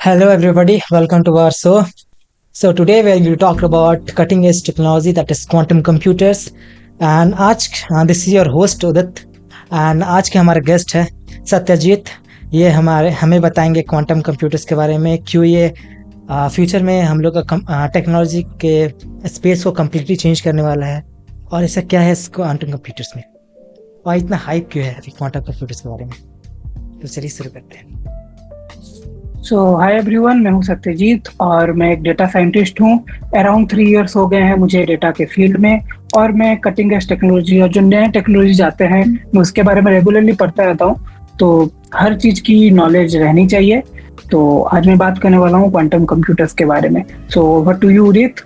Hello, everybody. Welcome to our show. So today we will talk about cutting edge technology that is quantum computers. And आज this is your host Udit and आज के हमारे guest है सत्यजीत। ये हमें बताएंगे quantum computers के बारे में, क्यों ये फ्यूचर में हम लोग का टेक्नोलॉजी के स्पेस को कम्प्लीटली चेंज करने वाला है, और ऐसा क्या है इस क्वांटम कंप्यूटर्स में, और इतना हाइप क्यों है अभी क्वांटम कंप्यूटर्स के बारे में। तो चलिए शुरू करते हैं। हाय एवरीवन, मैं हूं सत्यजीत और मैं एक डेटा साइंटिस्ट हूं। अराउंड 3 इयर्स हो गए हैं मुझे डेटा के फील्ड में, और मैं कटिंग एज टेक्नोलॉजी और जो नए टेक्नोलॉजी आते हैं मैं उसके बारे में रेगुलरली पढ़ता रहता हूं। तो हर चीज की नॉलेज रहनी चाहिए। तो आज मैं बात करने वाला हूं क्वांटम कंप्यूटर्स के बारे में। सो ओवर टू यू उदित।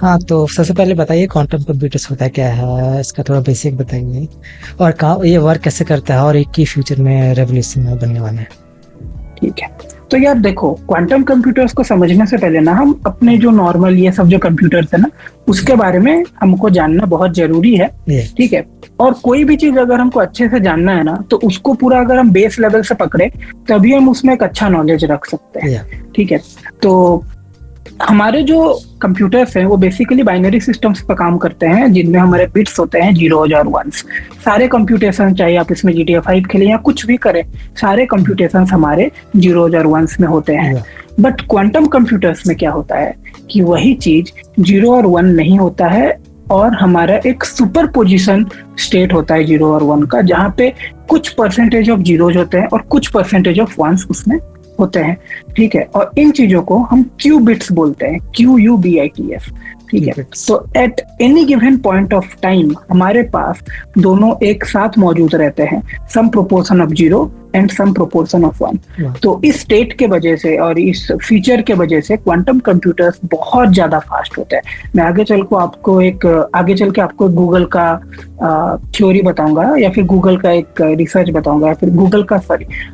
हाँ, तो सबसे पहले बताइए क्वांटम कंप्यूटर्स होता है क्या है, इसका थोड़ा बेसिक बताइए, और कहाँ ये वर्क कैसे करता है, और एक ही फ्यूचर में रेवोल्यूशन बनने वाला है। ठीक है, तो यार देखो, क्वांटम कंप्यूटर्स को समझने से पहले ना हम अपने जो नॉर्मल ये सब जो कंप्यूटर्स है ना उसके बारे में हमको जानना बहुत जरूरी है। ठीक है, और कोई भी चीज अगर हमको अच्छे से जानना है ना तो उसको पूरा अगर हम बेस लेवल से पकड़े तभी हम उसमें एक अच्छा नॉलेज रख सकते हैं। ठीक है, तो हमारे जो कंप्यूटर्स हैं वो बेसिकली बाइनरी सिस्टम्स पर काम करते हैं, जिनमें हमारे बिट्स होते हैं जीरोज और वंस। सारे कंप्यूटेशन, चाहे आप इसमें GTA 5 खेलें या कुछ भी करें, सारे कंप्यूटेशन हमारे जीरोज और वंस में होते हैं। बट क्वांटम कंप्यूटर्स में क्या होता है कि वही चीज जीरो और वन नहीं होता है, और हमारा एक सुपर पोजिशन स्टेट होता है जीरो और वन का, जहाँ पे कुछ परसेंटेज ऑफ जीरोज होते हैं और कुछ परसेंटेज ऑफ वंस उसमें होते हैं। ठीक है, और इन चीजों को हम क्यूबिट्स बोलते हैं, QUBITS। ठीक है, तो at any given point of time हमारे पास दोनों एक साथ मौजूद रहते हैं, some proportion of zero and some proportion of one. तो इस स्टेट के वजह से और इस फीचर के वजह से क्वांटम कंप्यूटर्स बहुत ज्यादा फास्ट होते हैं। मैं आगे चल के आपको गूगल का थ्योरी बताऊंगा, या फिर गूगल का एक रिसर्च बताऊंगा, या फिर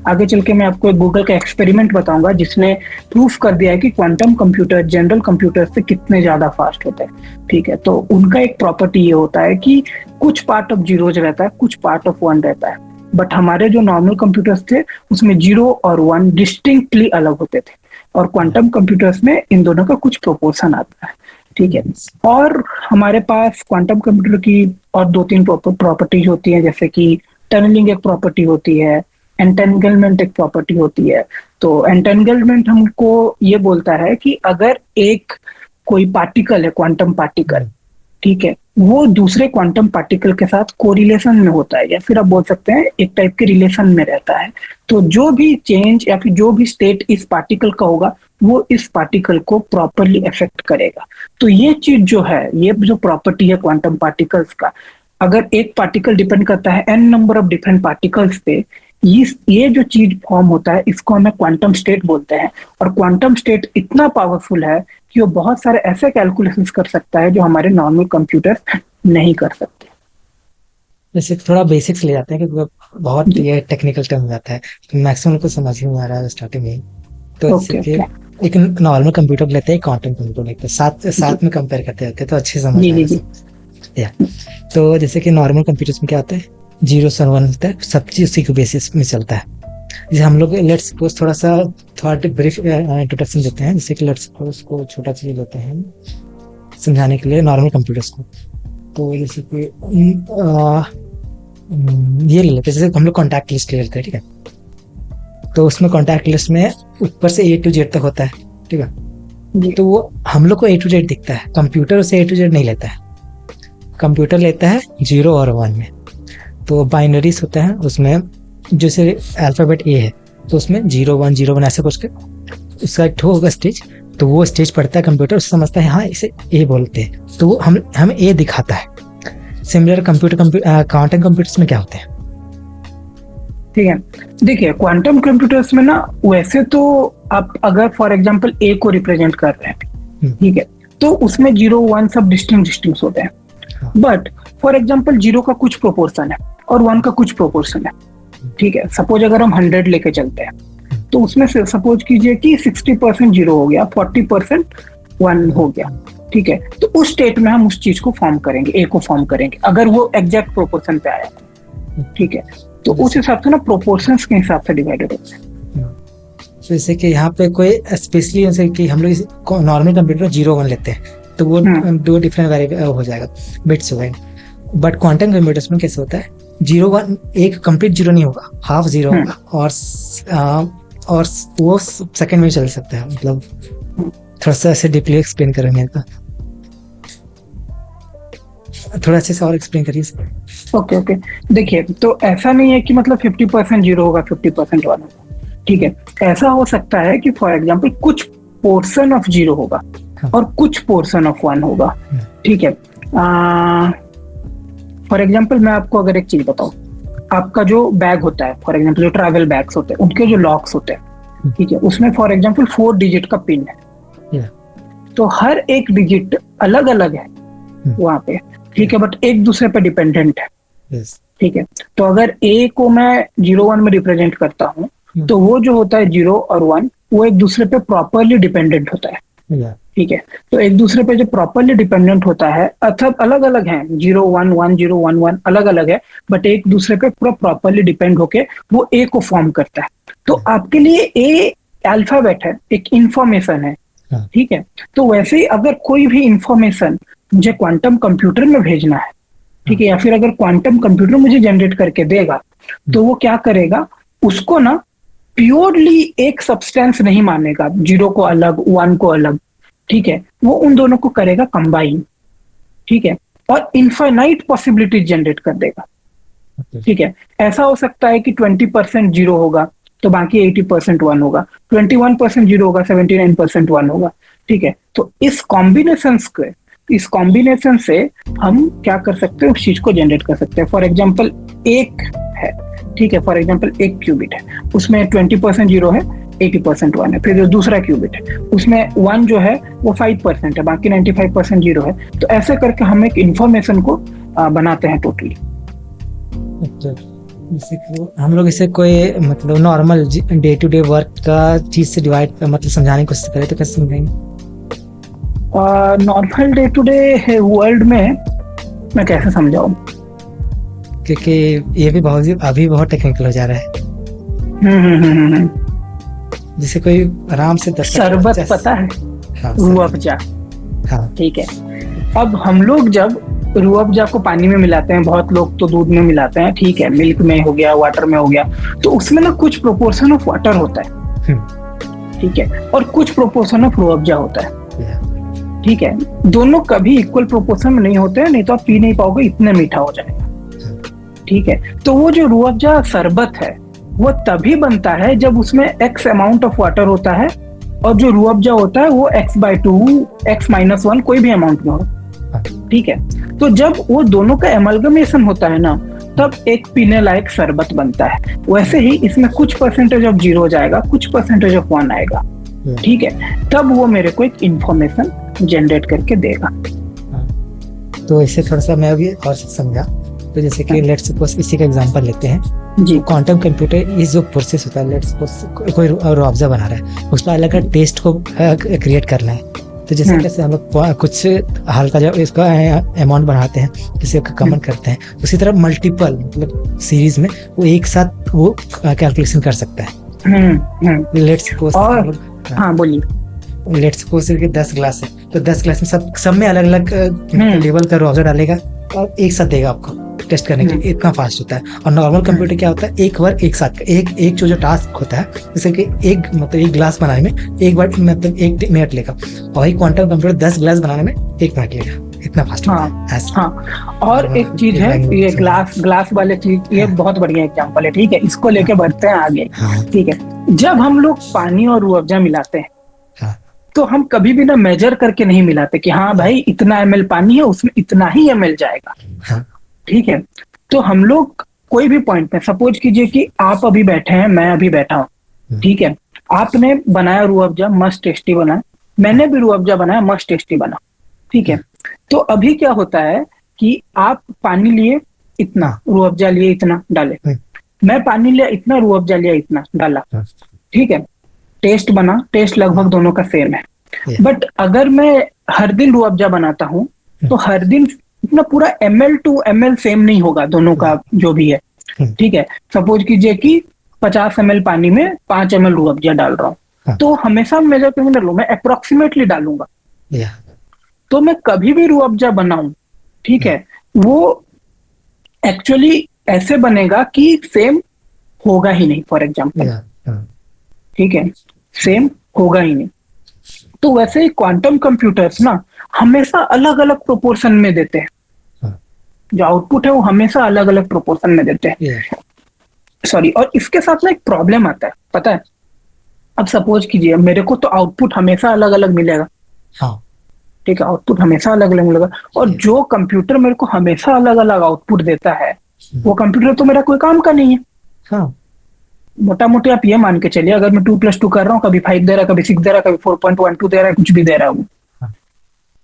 आगे चल के मैं आपको एक गूगल का एक्सपेरिमेंट बताऊंगा जिसने प्रूफ कर दिया है कि क्वांटम कंप्यूटर जनरल कंप्यूटर से कितने ज्यादा फास्ट होते हैं। ठीक है, तो उनका एक प्रॉपर्टी ये होता है कि कुछ पार्ट ऑफ जीरोज रहता है, कुछ पार्ट ऑफ वन रहता है। बट हमारे जो नॉर्मल कंप्यूटर्स थे उसमें जीरो और वन डिस्टिंक्टली अलग होते थे, और क्वांटम कंप्यूटर्स में इन दोनों का कुछ प्रोपोर्शन आता है। ठीक है, और हमारे पास क्वांटम कंप्यूटर की और 2-3 प्रॉपर्टीज होती हैं, जैसे कि टनलिंग एक प्रॉपर्टी होती है, एंटेंगलमेंट एक प्रॉपर्टी होती है। तो एंटेंगलमेंट हमको ये बोलता है कि अगर एक कोई पार्टिकल है, क्वांटम पार्टिकल, ठीक है, वो दूसरे क्वांटम पार्टिकल के साथ कोरिलेशन में होता है, या फिर आप बोल सकते हैं एक टाइप के रिलेशन में रहता है, तो जो भी चेंज या फिर जो भी स्टेट इस पार्टिकल का होगा वो इस पार्टिकल को प्रॉपरली अफेक्ट करेगा। तो ये चीज जो है, ये जो प्रॉपर्टी है क्वांटम पार्टिकल्स का, अगर एक पार्टिकल डिपेंड करता है n number of different particles पे, ये जो चीज फॉर्म होता है इसको हमें क्वांटम स्टेट बोलते हैं। और क्वांटम स्टेट इतना पावरफुल है कि वो बहुत सारे ऐसे कैलकुलेशंस कर सकता है जो हमारे नॉर्मल कंप्यूटर नहीं कर सकते। जैसे थोड़ा बेसिक्स ले जाते हैं क्योंकि बहुत ये टेक्निकल टर्म हो जाता है, मैक्सिमम को समझ ही नहीं आ रहा है स्टार्टिंग में। तो एक नॉर्मल कंप्यूटर लेते हैं, क्वांटम कंप्यूटर लेते हैं, साथ में कंपेयर करते रहते हैं, तो अच्छे समझ में आएगा। तो जैसे कि नॉर्मल कंप्यूटर्स में क्या होता है, जीरो और वन होता है, सब चीज उसी के बेसिस में चलता है। जैसे हम लोग लेट्स सपोज थोड़ा ब्रीफ इंट्रोडक्शन देते हैं, जैसे कि लेट्स सपोज को छोटा चीज लेते हैं समझाने के लिए नॉर्मल कंप्यूटर्स को। तो जैसे कि ये ले लेते हैं, जैसे हम लोग कॉन्टैक्ट लिस्ट ले लेते हैं, ठीक है, तो उसमें कॉन्टैक्ट लिस्ट में ऊपर से A to Z तक होता है, ठीक है, तो वो हम लोग को A to Z दिखता है, कंप्यूटर उसे A to Z नहीं लेता है, कंप्यूटर लेता है जीरो और वन में। तो बाइनरीज होता है उसमें, जैसे अल्फाबेट A है तो उसमें 0 1 ऐसे कुछ उसका एक होगा स्टेज, तो वो स्टेज पढ़ता है कंप्यूटर, उससे समझता है हाँ इसे A बोलते हैं, तो वो हमें A दिखाता है। सिमिलर क्वांटम कंप्यूटर्स में क्या होते हैं? ठीक है, देखिए क्वांटम कंप्यूटर्स में ना, वैसे तो आप अगर फॉर एग्जांपल A को रिप्रेजेंट कर रहे हैं, ठीक है, तो उसमें 0 1 सब डिस्टिंक्ट होते हैं। बट फॉर एग्जांपल जीरो का कुछ प्रोपोर्शन है और वन का कुछ प्रोपोर्शन है। ठीक है, सपोज अगर हम 100 लेके चलते हैं तो उसमें से सपोज कीजिए कि 60% जीरो हो गया, 40% वन हो गया। ठीक है, तो उस स्टेट में हम उस चीज को फॉर्म करेंगे, ए को फॉर्म करेंगे, अगर वो एग्जैक्ट प्रोपोर्शन पे आया। ठीक है, तो उस हिसाब से ना प्रोपोर्शंस के हिसाब से डिवाइडेड होते हैं। तो जैसे कि यहाँ पे कोई स्पेशली जैसे कि हम लोग नॉर्मल कंप्यूटर 0 1 लेते हैं तो वो दो डिफरेंट वेरिएबल हो जाएगा, बिट्स हो जाएंगे। बट क्वांटम कंप्यूटर्स में कैसे होता है, 0 1 एक कंप्लीट 0 नहीं होगा, हाफ 0 होगा, और वो सेकंड में चल सकता है। मतलब थोड़ा सा ऐसे डीपली एक्सप्लेन करेंगे तो थोड़ा अच्छे से और एक्सप्लेन करिए। ओके, देखिए, तो ऐसा नहीं है कि मतलब 50% 0 होगा, 50% 1 होगा, ठीक है। ऐसा हो सकता है कि फॉर एग्जाम्पल कुछ पोर्शन ऑफ 0 होगा और कुछ पोर्शन ऑफ 1 होगा, ठीक है। फॉर एग्जाम्पल मैं आपको अगर एक चीज बताऊं, आपका जो बैग होता है, फॉर एग्जाम्पल जो ट्रैवल बैग्स होते हैं उनके जो लॉक्स होते हैं, ठीक है, उसमें फॉर एग्जाम्पल 4 डिजिट का पिन है, तो हर एक डिजिट अलग अलग है वहां पे, ठीक है, बट एक दूसरे पे डिपेंडेंट है, ठीक है। तो अगर ए को मैं 0 1 में रिप्रेजेंट करता हूँ तो वो जो होता है 0 और 1 वो एक दूसरे पे प्रॉपरली डिपेंडेंट होता है, ठीक है। तो एक दूसरे पे जो प्रॉपरली डिपेंडेंट होता है, अर्थात अलग अलग है, 0 1 1 0 1 1 अलग अलग है, बट एक दूसरे पे पूरा प्रॉपरली डिपेंड होके वो ए को फॉर्म करता है। तो आपके लिए ए अल्फाबेट है, एक इंफॉर्मेशन है, ठीक है। तो वैसे ही अगर कोई भी इंफॉर्मेशन मुझे क्वांटम कंप्यूटर में भेजना है, ठीक है, या फिर अगर क्वांटम कंप्यूटर मुझे जनरेट करके देगा तो वो क्या करेगा, उसको ना प्योरली एक सब्सटेंस नहीं मानेगा, 0 को अलग 1 को अलग, ठीक है, वो उन दोनों को करेगा कंबाइन, ठीक है, और इनफाइनाइट पॉसिबिलिटीज जनरेट कर देगा, ठीक है। ऐसा हो सकता है कि 20% 0 होगा तो बाकी 80% 1 होगा, 21% 0 होगा, 79% 1 होगा, ठीक है। तो इस कॉम्बिनेशन से हम क्या कर सकते हैं, उस चीज को जनरेट कर सकते हैं। फॉर एग्जाम्पल एक है, ठीक है, फॉर एग्जाम्पल एक क्यूबिट है, उसमें 20% 0 है, 80% 1 है। फिर जो दूसरा क्यूबिट है उसमें 1 जो है वो 5% है, बाकी 95% 0 है। तो ऐसे करके हम एक इंफॉर्मेशन को बनाते हैं टोटली। हम लोग इसे कोई मतलब normal day to day work का चीज से डिवाइड मतलब समझाने की कोशिश करें तो कैसे समझाएंगे? Normal day to day world में मैं कैसे समझाऊं, क्योंकि ये भी अभी बहुत टेक्निकल हो जा रहा है। जैसे कोई आराम से शरबत पता है, रूह अफ़ज़ा, ठीक है। अब हम लोग जब रूह अफ़ज़ा को पानी में मिलाते हैं, बहुत लोग तो दूध में मिलाते हैं, ठीक है, मिल्क में हो गया, वाटर में हो गया, तो उसमें ना कुछ प्रोपोर्शन ऑफ वाटर होता है, ठीक है, और कुछ प्रोपोर्शन ऑफ रूह अफ़ज़ा होता है, ठीक है। दोनों कभी इक्वल प्रोपोर्शन में नहीं होते हैं, नहीं तो आप पी नहीं पाओगे, इतने मीठा हो जाएगा, ठीक है। तो वो जो रूह अफ़ज़ा शरबत है वो तभी बनता है जब उसमें x अमाउंट ऑफ वाटर होता है और जो रूह अफ़ज़ा होता है वो x/2 x-1 कोई भी अमाउंट में हो, ठीक है। तो जब वो दोनों का एमलगमेशन होता है ना, तब एक पीने लायक शरबत बनता है। वैसे ही इसमें कुछ परसेंटेज ऑफ 0 जाएगा, कुछ परसेंटेज ऑफ 1 आएगा, ठीक है, तब वो मेरे को एक इंफॉर्मेशन जनरेट करके देगा। तो इसे थोड़ा सा मैं अभी और समझा, तो जैसे कि लेट्स सपोज इसी का एग्जांपल लेते हैं जी। क्वांटम कंप्यूटर इस जो प्रोसेस होता है, लेट्स सपोज कोई रूह अफ़ज़ा बना रहा है, उसका अलग अलग टेस्ट को क्रिएट करना है। तो जैसे कैसे हम लोग कुछ हल्का जब इसका अमाउंट बढ़ाते हैं, किसी का कमेंट करते हैं, उसी तरह मल्टीपल मतलब सीरीज में वो एक साथ वो कैलकुलेशन कर सकता है। Let's suppose let's suppose 10 glass है, तो 10 ग्लास में सब में अलग अलग लेवल का रूह अफ़ज़ा डालेगा और एक साथ देगा आपको टेस्ट करने के लिए, इतना फास्ट होता है। और नॉर्मल कंप्यूटर क्या होता है, एक बार एक साथ एक जो टास्क होता है, जैसे कि एक ग्लास बनाने में एक बार मतलब 1 मिनट लेगा, और एक क्वांटम कंप्यूटर 10 ग्लास बनाने में 1 मिनट लेगा, इतना फास्ट होता है। हाँ, और एक चीज है, ये ग्लास वाले चीज, ये बहुत बढ़िया एग्जांपल है, ठीक है, इसको लेके बढ़ते हैं आगे, ठीक है। जब हम लोग पानी और रूह अफ़ज़ा मिलाते हैं तो हम कभी भी ना मेजर करके नहीं मिलाते कि हाँ भाई इतना ml पानी है, उसमें इतना ही ml जाएगा, ठीक है। तो हम लोग कोई भी पॉइंट में, सपोज कीजिए कि आप अभी बैठे हैं, मैं अभी बैठा हूँ, ठीक है, आपने बनाया रूह अफ़ज़ा, मस्त टेस्टी बना, मैंने भी रूह अफ़ज़ा बनाया, मस्त टेस्टी बना, ठीक है। तो अभी क्या होता है कि आप पानी लिए इतना, रूह अफ़ज़ा लिए इतना, डाले, मैं पानी लिया इतना, रूह अफ़ज़ा लिया इतना, डाला, ठीक है, टेस्ट बना, टेस्ट लगभग दोनों का सेम है। बट अगर मैं हर दिन रूह अफ़ज़ा बनाता हूँ तो हर दिन इतना पूरा ml to ml सेम नहीं होगा दोनों का जो भी है, ठीक है। सपोज कीजिए कि 50 ml पानी में 5 ml रूह अफ़ज़ा डाल रहा हूँ, हाँ। तो हमेशा मेजर करके डालूं, मैं अप्रोक्सीमेटली डालूंगा। या तो मैं कभी भी रूह अफ़ज़ा बनाऊं, ठीक है, वो एक्चुअली ऐसे बनेगा कि सेम होगा ही नहीं, फॉर एग्जाम्पल, या हाँ, ठीक है, सेम होगा ही नहीं। तो वैसे ही क्वांटम कंप्यूटर्स ना हमेशा अलग अलग प्रोपोर्शन में देते हैं, हाँ, जो आउटपुट है वो हमेशा अलग अलग प्रोपोर्शन में देते हैं, या सॉरी। और इसके साथ ना एक प्रॉब्लम आता है, पता है। अब सपोज कीजिए मेरे को तो आउटपुट हमेशा अलग अलग मिलेगा, हाँ, ठीक है, आउटपुट हमेशा अलग अलग मिलेगा, और Yes. जो कंप्यूटर मेरे को हमेशा अलग अलग आउटपुट देता है, हम्म, वो कंप्यूटर तो मेरा कोई काम का नहीं है। हाँ, मोटा मोटी आप ये मान के चलिए, अगर मैं 2+2 कर रहा हूँ, कभी 5 दे रहा है, कभी 6 दे रहा है, कभी 4.12 दे रहा है, कुछ भी दे रहा है वो, हाँ,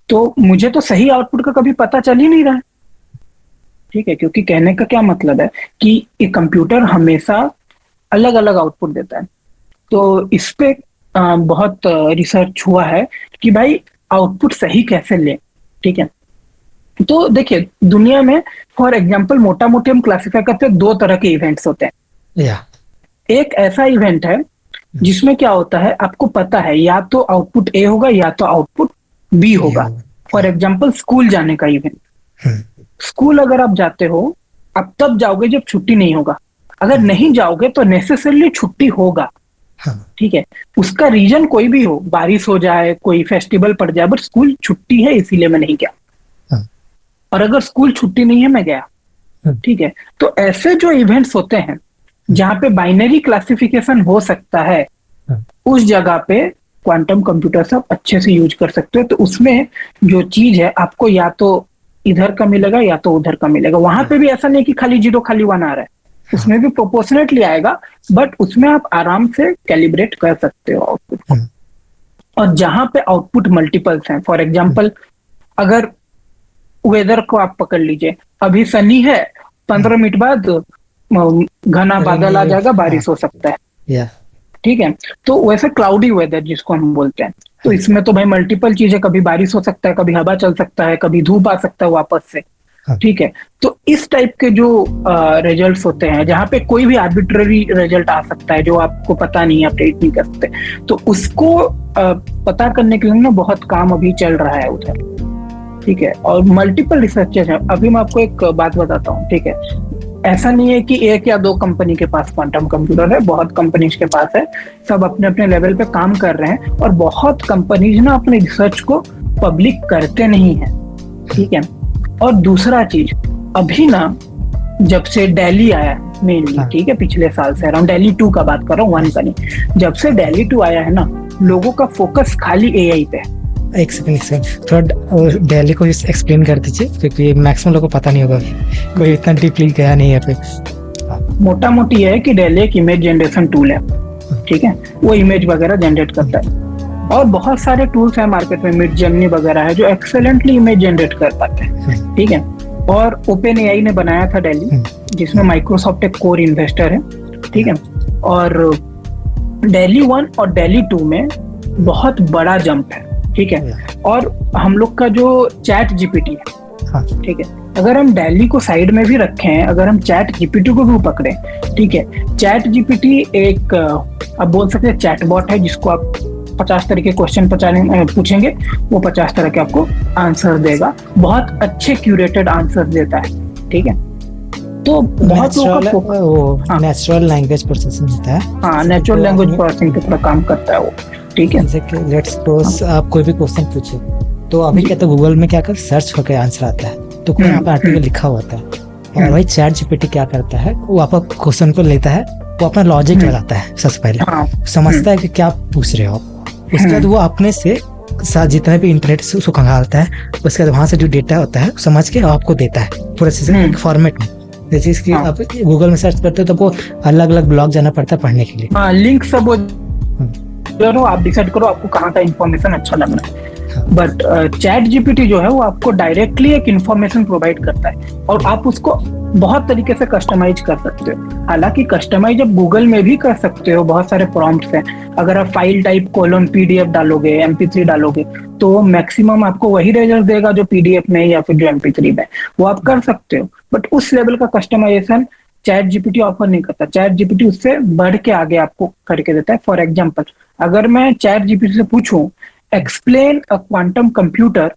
तो मुझे तो सही आउटपुट का कभी पता चल ही नहीं रहा है, ठीक है। क्योंकि कहने का क्या मतलब है कि एक कंप्यूटर हमेशा अलग अलग आउटपुट देता है। तो इस पे बहुत रिसर्च हुआ है कि भाई आउटपुट सही कैसे ले, ठीक है। तो देखिए दुनिया में फॉर एग्जांपल मोटा मोटी हम क्लासिफाई करते हैं, 2 तरह के इवेंट्स होते हैं। या एक ऐसा इवेंट है जिसमें क्या होता है, आपको पता है या तो आउटपुट ए होगा या तो आउटपुट बी होगा। फॉर एग्जांपल स्कूल जाने का इवेंट, हम्म, स्कूल अगर आप जाते हो, आप तब जाओगे जब छुट्टी नहीं होगा, अगर नहीं जाओगे तो नेसेसरली छुट्टी होगा, हाँ, ठीक है। उसका रीजन कोई भी हो, बारिश हो जाए, कोई फेस्टिवल पड़ जाए, बट स्कूल छुट्टी है इसीलिए मैं नहीं गया, हाँ, और अगर स्कूल छुट्टी नहीं है मैं गया, हम्म, ठीक है। तो ऐसे जो इवेंट्स होते हैं जहां पे बाइनरी क्लासिफिकेशन हो सकता है, हाँ, उस जगह पे क्वांटम कंप्यूटर्स आप अच्छे से यूज कर सकते हो। तो उसमें जो चीज है आपको या तो इधर का मिलेगा या तो उधर का मिलेगा। वहां पे भी ऐसा नहीं कि खाली 0 खाली 1 आ रहा है, उसमें भी प्रोपोर्शनेटली आएगा, बट उसमें आप आराम से कैलिब्रेट कर सकते हो आउटपुट को। हम्म, और जहां पे आउटपुट मल्टीपल्स हैं, फॉर एग्जाम्पल अगर वेदर को आप पकड़ लीजिए, अभी सनी है, 15 मिनट बाद घना बादल आ जाएगा, बारिश हो सकता है, या ठीक है। तो वैसे क्लाउडी वेदर जिसको हम बोलते हैं, तो इसमें तो भाई मल्टीपल चीजें, कभी बारिश हो सकता है, कभी हवा चल सकता है, कभी धूप आ सकता है वापस से, हाँ, ठीक है। तो इस टाइप के जो रिजल्ट्स होते हैं, जहाँ पे कोई भी आर्बिट्ररी रिजल्ट आ सकता है जो आपको पता नहीं, अपडेट नहीं कर सकते, तो उसको पता करने के लिए ना बहुत काम अभी चल रहा है उधर, ठीक है। और मल्टीपल रिसर्चेस हैं। अभी मैं आपको एक बात बताता हूँ, ठीक है। ऐसा नहीं है कि 1 या 2 कंपनी के पास क्वांटम कंप्यूटर है, बहुत कंपनीज के पास है, सब अपने अपने लेवल पे काम कर रहे हैं, और बहुत कंपनीज ना अपने रिसर्च को पब्लिक करते नहीं है, ठीक है। और दूसरा चीज, अभी ना जब से दिल्ली आया मेनली, हाँ, ठीक है, पिछले साल से अराउंड, दिल्ली 2 का बात कर रहा हूँ, 1 का नहीं, जब से दिल्ली 2 आया है ना, लोगों का फोकस खाली एआई पे है। एक सेकंड थोड़ा दिल्ली को एक्सप्लेन कर दीजिए, क्योंकि मैक्सिमम लोगों को पता नहीं होगा, कोई इतना डीपली गया नहीं है पे। मोटा मोटी है कि दिल्ली एक इमेज जनरेशन टूल है, ठीक है, वो इमेज वगैरह जनरेट करता है, और बहुत सारे टूल्स हैं मार्केट में, मिड जर्नी वगैरह है, जो एक्सेलेंटली इमेज जनरेट कर पाते हैं, ठीक है। और ओपन एआई ने बनाया था दिल्ली, जिसमें माइक्रोसॉफ्ट एक कोर इन्वेस्टर है, ठीक है। और दिल्ली 1 और दिल्ली 2 में बहुत बड़ा जंप है, ठीक है। और हम लोग का जो चैट जीपीटी है, हाँ, ठीक है, अगर हम दिल्ली को साइड में भी रखें, अगर हम चैट जीपीटी को भी पकड़े, ठीक है, चैट जीपीटी एक आप बोल सकते हैं चैटबॉट है, जिसको आप 50 तरह के क्वेश्चन पूछेंगे, वो 50 तरह के आपको आंसर देगा, बहुत अच्छे क्यूरेटेड आंसर देता है, ठीक है। तो बहुत लोगों का वो नेचुरल लैंग्वेज प्रोसेसिंग होता है, हाँ, नेचुरल लैंग्वेज प्रोसेसिंग पे पूरा काम करता है वो, ठीक है। लेट्स सपोज आप कोई भी क्वेश्चन पूछे, तो अभी क्या, तो गूगल में क्या कर सर्च होकर आंसर आता है, तो कोई यहाँ पे आर्टिकल लिखा होता है, और वही चैट जीपीटी क्या करता है, वो आपका क्वेश्चन को लेता है, वो अपना लॉजिक लगाता है सबसे पहले, समझता है कि क्या पूछ रहे हो, उसके बाद वो अपने से साथ जितना भी इंटरनेट से उसको खंगालता है, उसके बाद वहां से जो डेटा होता है समझ के आपको देता है पूरे फॉर्मेट में। जैसे इसकी आप गूगल में सर्च करते हो तो वो अलग अलग ब्लॉग जाना पड़ता है पढ़ने के लिए, हाँ, लिंक सब करो, आप डिसाइड करो आपको कहाँ का इंफॉर्मेशन अच्छा लगना है। बट चैट जीपीटी जो है वो आपको डायरेक्टली एक इंफॉर्मेशन प्रोवाइड करता है, और आप उसको बहुत तरीके से कस्टमाइज कर सकते हो। हालांकि कस्टमाइज आप गूगल में भी कर सकते हो, बहुत सारे प्रॉम्प्ट्स हैं। अगर आप फाइल टाइप कोलन पीडीएफ डालोगे, MP3 डालोगे, तो मैक्सिमम आपको वही रिजल्ट देगा जो पीडीएफ में या फिर जो MP3 में, वो आप कर सकते हो। बट उस लेवल का कस्टमाइजेशन चैट जीपीटी ऑफर नहीं करता, चैट जीपीटी उससे बढ़ के आगे आपको करके देता है। फॉर एग्जाम्पल, अगर मैं चैट जीपीटी से पूछूं explain a quantum computer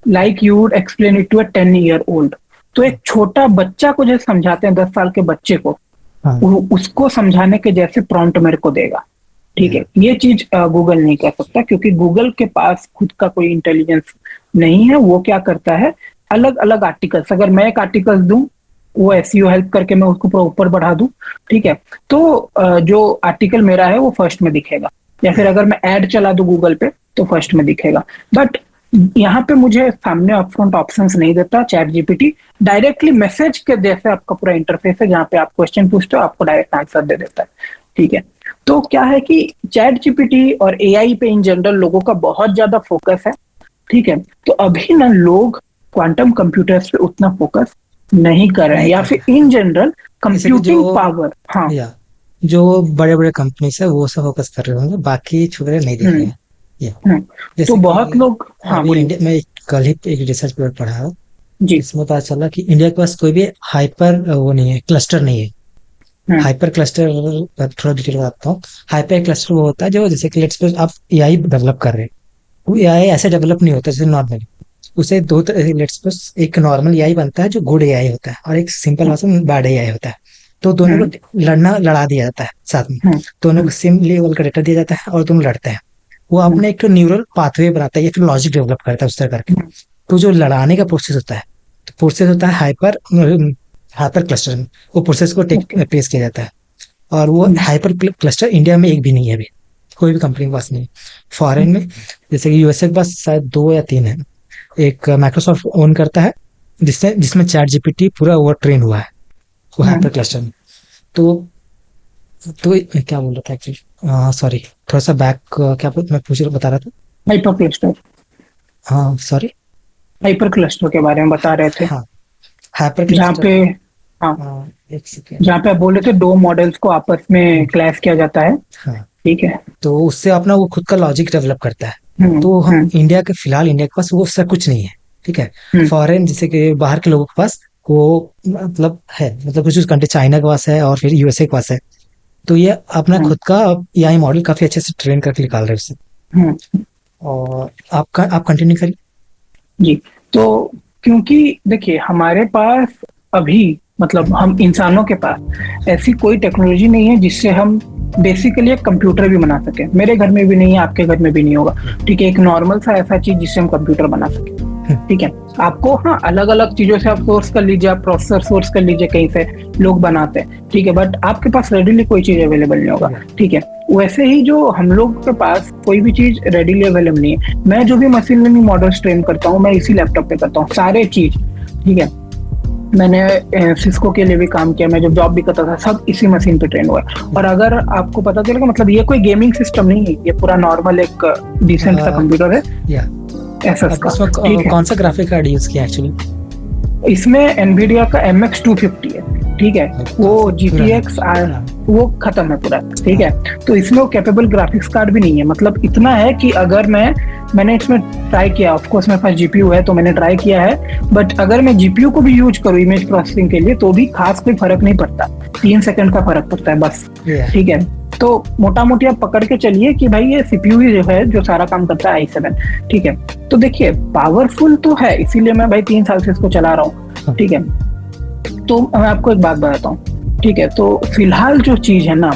like you would explain it to a 10-year-old, तो एक छोटा बच्चा को जैसे समझाते हैं 10 साल के बच्चे को, हाँ, उसको समझाने के जैसे प्रॉम्प्ट मेरे को देगा। ठीक है, ये चीज गूगल नहीं कर सकता, क्योंकि गूगल के पास खुद का कोई इंटेलिजेंस नहीं है। वो क्या करता है, अलग अलग आर्टिकल्स, अगर मैं एक आर्टिकल दूं, वो एसईओ हेल्प करके मैं उसको पूरा ऊपर बढ़ा दूं, ठीक है, तो जो आर्टिकल मेरा है वो फर्स्ट में दिखेगा। या फिर अगर मैं ऐड चला दूं गूगल पे तो फर्स्ट में दिखेगा। बट यहाँ पे मुझे सामने अपफ्रंट ऑप्शंस नहीं देता चैट जीपीटी, डायरेक्टली मैसेज के जैसे आपका पूरा इंटरफेस है, जहाँ पे आप क्वेश्चन पूछते हो आपको डायरेक्ट आंसर दे देता है। ठीक है, तो क्या है कि चैट जीपीटी और एआई पे इन जनरल लोगों का बहुत ज्यादा फोकस है। ठीक है, तो अभी ना लोग क्वांटम कंप्यूटर्स पे उतना फोकस नहीं कर रहे हैं, या फिर इन जनरल कंप्यूटिंग पावर। हाँ, या जो बड़े बड़े कंपनीज है वो सब फोकस कर रहे होंगे, बाकी छोटे नहीं देख रहे हैं। तो जैसे बहुत लोग, हाँ अभी बोलिए इंडिया में कल ही एक रिसर्च पेपर पढ़ा, जी। इसमें पता चला कि इंडिया के पास कोई भी हाइपर वो नहीं है, क्लस्टर नहीं है। हाइपर क्लस्टर थोड़ा डिटेल बताता हूँ। हाइपर क्लस्टर वो होता है जो, जैसे कि लेट्स सपोज आप एआई डेवलप कर रहे हैं, वो एआई ऐसे डेवलप नहीं होता जैसे नॉर्मली। उसे दो तरह, लेट्स सपोज एक नॉर्मल एआई बनता है जो गुड एआई होता है, और एक सिंपल वर्जन बैड एआई होता है। तो दोनों को लड़ा दिया जाता है साथ में, दोनों को सेम लेवल का डेटा दिया जाता है और दोनों लड़ते हैं। वो अपने एक तो न्यूरल पाथवे बनाता है या फिर लॉजिक डेवलप करता है उस तरह करके। तो जो लड़ाने का प्रोसेस होता है, तो प्रोसेस होता है हाइपर हाइपर क्लस्टर में, वो प्रोसेस को टेस्ट किया जाता है। और वो हाइपर क्लस्टर इंडिया में एक भी नहीं है अभी, कोई भी कंपनी के पास नहीं। फॉरेन में जैसे कि यूएसए के पास शायद 2 या 3 है। एक माइक्रोसॉफ्ट ओन करता है, जिसमें चैट जीपीटी पूरा वो ट्रेन हुआ है, वो हाइपर क्लस्टर में। तो क्या बोल रहा था एक्चुअली, सॉरी, थोड़ा सा बैक, क्या मैं बता रहा था। हाइपर क्लस्टर, हाँ सॉरी, हाइपर क्लस्टर के बारे में बता रहे थे। हाँ, हाइपर जहाँ क्लस्टर। पे, हाँ, एक सेकेंड। जहाँ पे आप बोल रहे थे दो मॉडल्स को आपस में क्लैश किया जाता है। हाँ, ठीक है। तो उससे अपना वो खुद का लॉजिक डेवलप करता है। तो हम इंडिया के फिलहाल इंडिया के पास वो सब कुछ नहीं है। ठीक है, फॉरेन जैसे कि बाहर के लोगों के पास वो मतलब है, मतलब कुछ कंट्री चाइना के पास है और फिर यूएसए के पास है। तो ये अपना खुद का एआई मॉडल काफी अच्छे से ट्रेन करके निकाल रहे हैं उससे। और आप कंटिन्यू करिए। जी, तो क्योंकि देखिए हमारे पास अभी, मतलब हम इंसानों के पास ऐसी कोई टेक्नोलॉजी नहीं है जिससे हम बेसिकली एक कंप्यूटर भी बना सके। मेरे घर में भी नहीं है, आपके घर में भी नहीं होगा। ठीक है, एक नॉर्मल सा ऐसा चीज जिससे हम कंप्यूटर बना सके। ठीक है, आपको, हाँ, अलग अलग चीजों से आप सोर्स कर लीजिए, आप प्रोसेसर सोर्स कर लीजिए, कहीं से लोग बनाते हैं। ठीक है, बट आपके पास रेडीली कोई चीज अवेलेबल नहीं होगा। ठीक है, वैसे ही जो हम लोग के पास कोई भी चीज रेडीली अवेलेबल नहीं है। मैं जो भी मशीन लर्निंग मॉडल्स ट्रेन करता हूँ, मैं इसी लैपटॉप पे करता हूँ सारे चीज। ठीक है, मैंने सिस्को के लिए भी काम किया, मैं जब जॉब भी करता था सब इसी मशीन पे ट्रेन हुआ है। और अगर आपको पता चलेगा, मतलब ये कोई गेमिंग सिस्टम नहीं है, ये पूरा नॉर्मल एक डिसेंट सा कंप्यूटर है। एसएस का। कौन सा ग्राफिक कार्ड यूज किया एक्चुअली? इसमें एनवीडिया का MX250 है। ठीक है, वो GTX वो खत्म है पूरा। ठीक है, तो इसमें वो कैपेबल ग्राफिक्स कार्ड भी नहीं है। मतलब इतना है कि अगर मैंने इसमें ट्राई किया, ऑफ कोर्स मेरे पास जीपीयू है तो मैंने ट्राई किया है, बट अगर मैं जीपीयू को भी यूज करूँ इमेज प्रोसेसिंग के लिए तो भी खास कोई फर्क नहीं पड़ता, 3 सेकंड का फर्क पड़ता है बस। ठीक है, तो मोटा मोटी आप पकड़ के चलिए कि भाई ये सीपीयू ही जो है जो सारा काम करता है i7। ठीक है, तो देखिए पावरफुल तो है, इसीलिए मैं भाई 3 साल से इसको चला रहा हूँ। ठीक है, तो मैं आपको एक बात बताता हूँ। ठीक है, तो फिलहाल जो चीज है ना,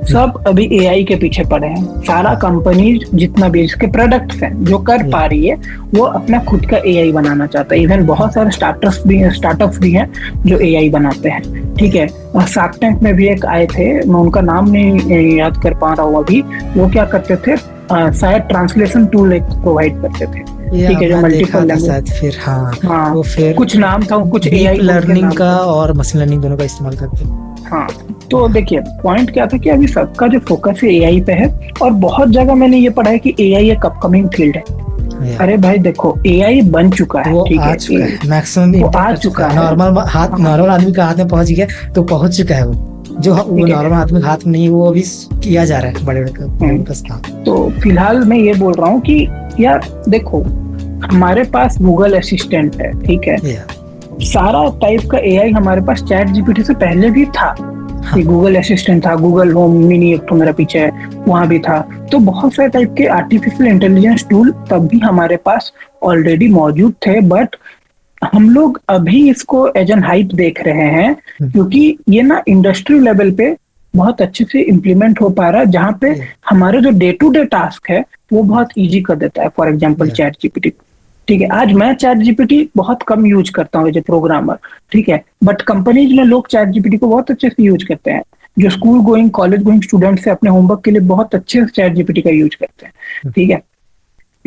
सब अभी एआई के पीछे पड़े हैं। सारा कंपनी जितना भी इसके प्रोडक्ट्स हैं जो कर पा रही है, वो अपना खुद का एआई बनाना चाहता है। इवन बहुत सारे स्टार्टअप्स भी हैं जो एआई बनाते हैं। ठीक है, शार्क टैंक में भी एक आए थे, मैं उनका नाम नहीं याद कर पा रहा हूँ अभी। वो क्या करते थे, शायद ट्रांसलेशन टूल एक प्रोवाइड करते थे। ठीक है, जो मल्टीपल लैंग्वेज, फिर हाँ, वो फिर कुछ नाम था, कुछ एआई लर्निंग का और मशीन लर्निंग दोनों का इस्तेमाल करते हैं। हाँ, तो देखिए पॉइंट क्या था कि अभी सबका जो फोकस है एआई पे है, और बहुत जगह मैंने ये पढ़ा है कि एआई एक अपकमिंग फील्ड है। अरे भाई देखो, एआई बन चुका है, ठीक है, मैक्सिमम वो आ चुका है, नॉर्मल आदमी का हाथ में पहुंच गया तो पहुंच चुका है। वो जो वो नॉर्मल आदमी के हाथ में नहीं, वो अभी किया जा रहा है बड़े बड़े। तो फिलहाल मैं ये बोल रहा हूँ कि यार देखो, हमारे पास गूगल असिस्टेंट है, ठीक है, सारा टाइप का एआई हमारे पास चैट जीपीटी से पहले भी था। हाँ। गूगल असिस्टेंट था, गूगल होम मिनी एक तो मेरा पीछे है, वहां भी था। तो बहुत सारे टाइप के आर्टिफिशियल इंटेलिजेंस टूल तब भी हमारे पास ऑलरेडी मौजूद थे, बट हम लोग अभी इसको एज एन हाइप देख रहे हैं, क्योंकि ये ना इंडस्ट्री लेवल पे बहुत अच्छे से इम्प्लीमेंट हो पा रहा है, जहाँ पे हमारे जो डे टू डे टास्क है वो बहुत इजी कर देता है। फॉर एग्जाम्पल चैट जीपीटी, ठीक है, आज मैं चैट जीपीटी बहुत कम यूज करता हूँ एज ए प्रोग्रामर, ठीक है, बट कंपनीज में लोग चैट जीपीटी को बहुत अच्छे से यूज करते हैं। जो school going college going students है अपने होमवर्क के लिए बहुत अच्छे से चैट जीपीटी का यूज करते हैं, ठीक है।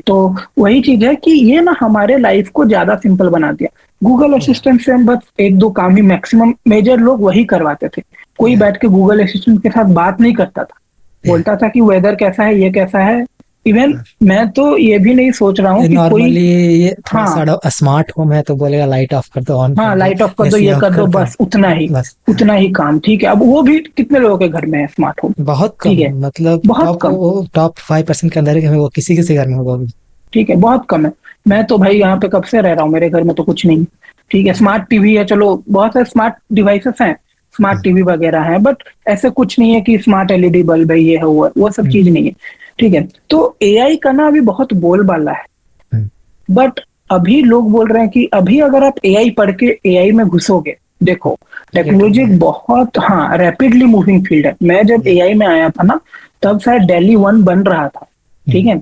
तो वही चीज है कि ये ना हमारे लाइफ को ज्यादा सिंपल बना दिया। गूगल असिस्टेंट से हम बस एक दो काम ही मैक्सिमम मेजर लोग वही करवाते थे। कोई बैठ के गूगल असिस्टेंट के साथ बात नहीं करता था, बोलता था कि वेदर कैसा है, ये कैसा है। इवन मैं तो ये भी नहीं सोच रहा हूँ कि कोई, नॉर्मली ये थोड़ा हाँ सा स्मार्ट होम है तो बोलेगा लाइट ऑफ कर दो, ऑन कर हाँ, दो, लाइट ऑफ कर दो, एसी ये ऑफ कर दो, बस उतना ही, बस। उतना ही काम, ठीक है। अब वो भी कितने लोगों के घर में है स्मार्ट होम, बहुत कम, ठीक है, मतलब बहुत कम, टॉप 5% के अंदर ही वो किसी किसी घर में होगा अभी। ठीक है, बहुत कम है। मैं तो भाई यहाँ पे कब से रह रहा हूँ, मेरे घर में तो कुछ नहीं, ठीक है। स्मार्ट टीवी है, चलो बहुत सारे स्मार्ट डिवाइसेस हैं, स्मार्ट टीवी वगैरह हैं, बट ऐसे कुछ नहीं है कि स्मार्ट एलईडी बल्ब है, ये है वो सब चीज नहीं है, ठीक है। तो एआई का ना अभी बहुत बोलबाला है, बट अभी लोग बोल रहे हैं कि अभी अगर आप एआई पढ़ के एआई में घुसोगे, देखो टेक्नोलॉजी एक बहुत, हाँ, रैपिडली मूविंग फील्ड है। मैं जब एआई में आया था ना, तब शायद दिल्ली 1 बन रहा था, ठीक है,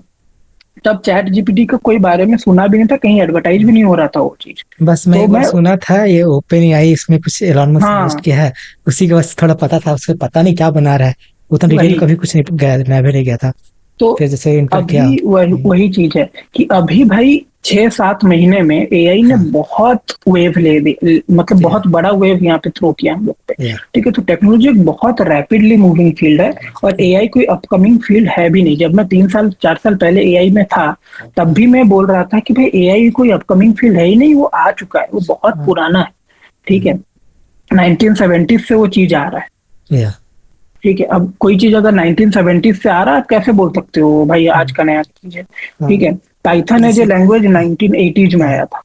तब चैट जीपीटी का कोई बारे में सुना भी नहीं था, कहीं एडवर्टाइज भी नहीं हो रहा था वो चीज। बस मैं तो एक बार मैं, सुना था ये ओपन एआई, इसमें कुछ एलॉन मस्क इन्वेस्ट हाँ, किया है, उसी के बस थोड़ा पता था, उससे पता नहीं क्या बना रहा है, उतना डिटेल वही, कभी कुछ नहीं गया, मैं भी नहीं गया था। तो फिर जैसे इंटर किया। अभी वही चीज है कि अभी भाई 6-7 महीने में एआई ने हाँ। बहुत वेव ले दी, मतलब या, बहुत बड़ा वेव यहाँ पे थ्रो किया हम लोग पे, या, ठीक है। तो टेक्नोलॉजी एक बहुत रैपिडली मूविंग फील्ड है, और एआई कोई अपकमिंग फील्ड है भी नहीं। जब मैं 3 साल 4 साल पहले एआई में था, तब भी मैं बोल रहा था कि भाई एआई कोई अपकमिंग फील्ड है ही नहीं, वो आ चुका है, वो बहुत हाँ, पुराना है, ठीक है। 1970 से वो चीज आ रहा है, या, ठीक है। अब कोई चीज अगर 1970 से आ रहा है, आप कैसे बोल सकते हो भाई आज का नया चीज है, हाँ। ठीक है। पाइथन है जो इसी लैंग्वेज 1980s में आया था।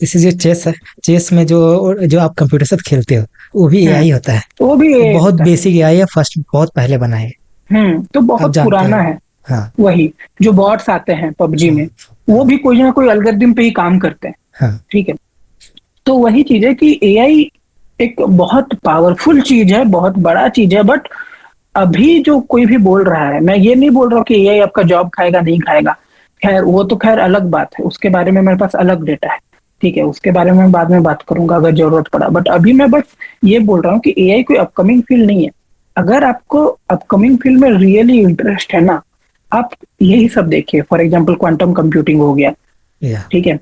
इसी जो चेस है, चेस में जो जो आप कंप्यूटर से खेलते हो वो भी हम्म, एआई होता है। तो वो भी वो एआई बहुत होता है। बेसिक एआई है, फर्स्ट बहुत पहले बना है, तो आप बहुत जानते पुराना हो। है। हाँ, वही जो बॉट्स आते हैं पबजी हाँ, में, वो भी कोई ना कोई एल्गोरिथम पे ही काम करते हैं, हाँ, ठीक है। तो वही चीज है कि एआई एक बहुत पावरफुल चीज है, बहुत बड़ा चीज है, बट अभी जो कोई भी बोल रहा है, मैं ये नहीं बोल रहा हूँ कि एआई आपका जॉब खाएगा नहीं खाएगा, खैर वो तो खैर अलग बात है, उसके बारे में मेरे पास अलग डेटा है, ठीक है, उसके बारे में बाद में बात करूंगा अगर जरूरत पड़ा। बट अभी मैं बस ये बोल रहा हूँ कि एआई कोई अपकमिंग फील्ड नहीं है। अगर आपको अपकमिंग फील्ड में रियली इंटरेस्ट है ना, आप यही सब देखिए, फॉर एग्जाम्पल क्वांटम कंप्यूटिंग हो गया, या, ठीक है,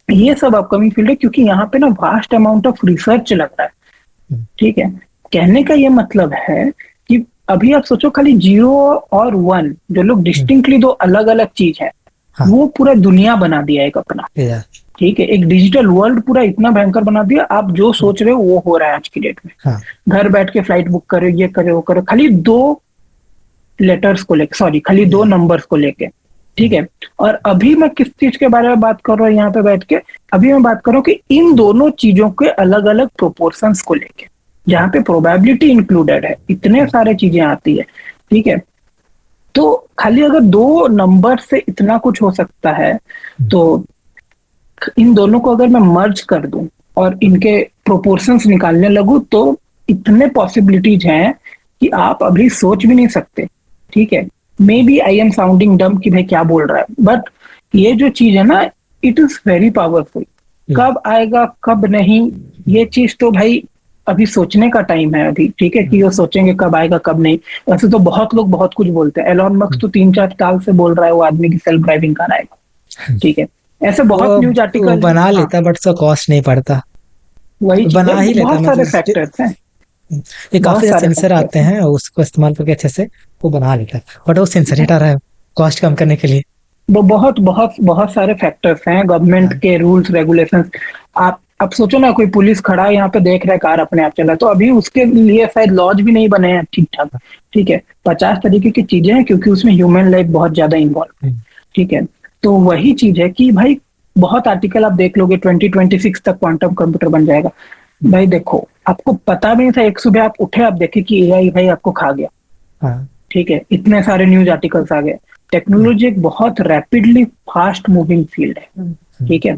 ये सब अपकमिंग फील्ड है, क्योंकि यहाँ पे ना वास्ट अमाउंट ऑफ रिसर्च लग रहा है, ठीक है। कहने का ये मतलब है कि अभी आप सोचो, खाली 0 और 1 जो लोग डिस्टिंक्टली दो अलग अलग चीज है, हाँ, वो पूरा दुनिया बना दिया एक अपना, या, ठीक है। एक डिजिटल वर्ल्ड पूरा इतना भयंकर बना दिया, आप जो सोच रहे हो वो हो रहा है आज की डेट में। हाँ, घर बैठ के फ्लाइट बुक करो, ये करो वो करो, खाली 2 लेटर्स को लेके, सॉरी, खाली 2 नंबर्स को लेके, ठीक है। और अभी मैं किस चीज के बारे में बात कर रहा हूँ यहाँ पे बैठ के, अभी मैं बात कर रहा हूँ कि इन दोनों चीजों के अलग अलग प्रोपोर्शंस को लेके, जहाँ पे प्रोबेबिलिटी इंक्लूडेड है, इतने सारे चीजें आती है, ठीक है। तो खाली अगर 2 नंबर से इतना कुछ हो सकता है, तो इन दोनों को अगर मैं मर्ज कर दूं और इनके प्रोपोर्शंस निकालने लगूं, तो इतने पॉसिबिलिटीज हैं कि आप अभी सोच भी नहीं सकते, ठीक है। Maybe I am sounding dumb कि भाई क्या बोल रहा है, बट ये जो चीज है ना, इट इज वेरी पावरफुल। कब आएगा कब नहीं, ये चीज तो भाई अभी सोचने का टाइम है अभी, ठीक है, कि वो सोचेंगे कब आएगा कब नहीं। वैसे तो बहुत लोग बहुत कुछ बोलते हैं, एलॉन मस्क तो 3-4 साल से बोल रहा है वो आदमी की सेल्फ ड्राइविंग कार आएगा, ठीक है। ऐसे बहुत न्यूज वो आर्टिकल है, बना हाँ, लेता बट उसका कॉस्ट नहीं पड़ता, वही चीज है, बना ही लेता, बहुत सारे मतलब फैक्टर्स हैं, ये बहुत काफी सारे सेंसर आते फैक्टर्स हैं। हैं, उसको इस्तेमाल करके अच्छे से वो बना लेता है, बट वो सेंसर हटा रहा है कॉस्ट कम करने के लिए। वो बहुत बहुत बहुत सारे फैक्टर्स हैं, गवर्नमेंट हाँ, के रूल्स रेगुलेशंस। आप सोचो ना, कोई पुलिस खड़ा है यहाँ पे देख रहा है कार अपने आप चला, तो अभी उसके लिए शायद लॉज भी नहीं बने हैं ठीक ठाक, ठीक है। 50 तरीके की चीजें हैं, क्योंकि उसमें ह्यूमन लाइफ बहुत ज्यादा इन्वॉल्व है, ठीक है। तो वही चीज है कि भाई बहुत आर्टिकल आप देख लोगे 2026 तक क्वांटम कंप्यूटर बन जाएगा। भाई देखो, आपको पता भी नहीं था, एक सुबह आप उठे, आप देखे कि एआई भाई आपको खा गया। हाँ। ठीक है, इतने सारे न्यूज आर्टिकल्स आ गए। टेक्नोलॉजी एक बहुत रैपिडली फास्ट मूविंग फील्ड है। ठीक है,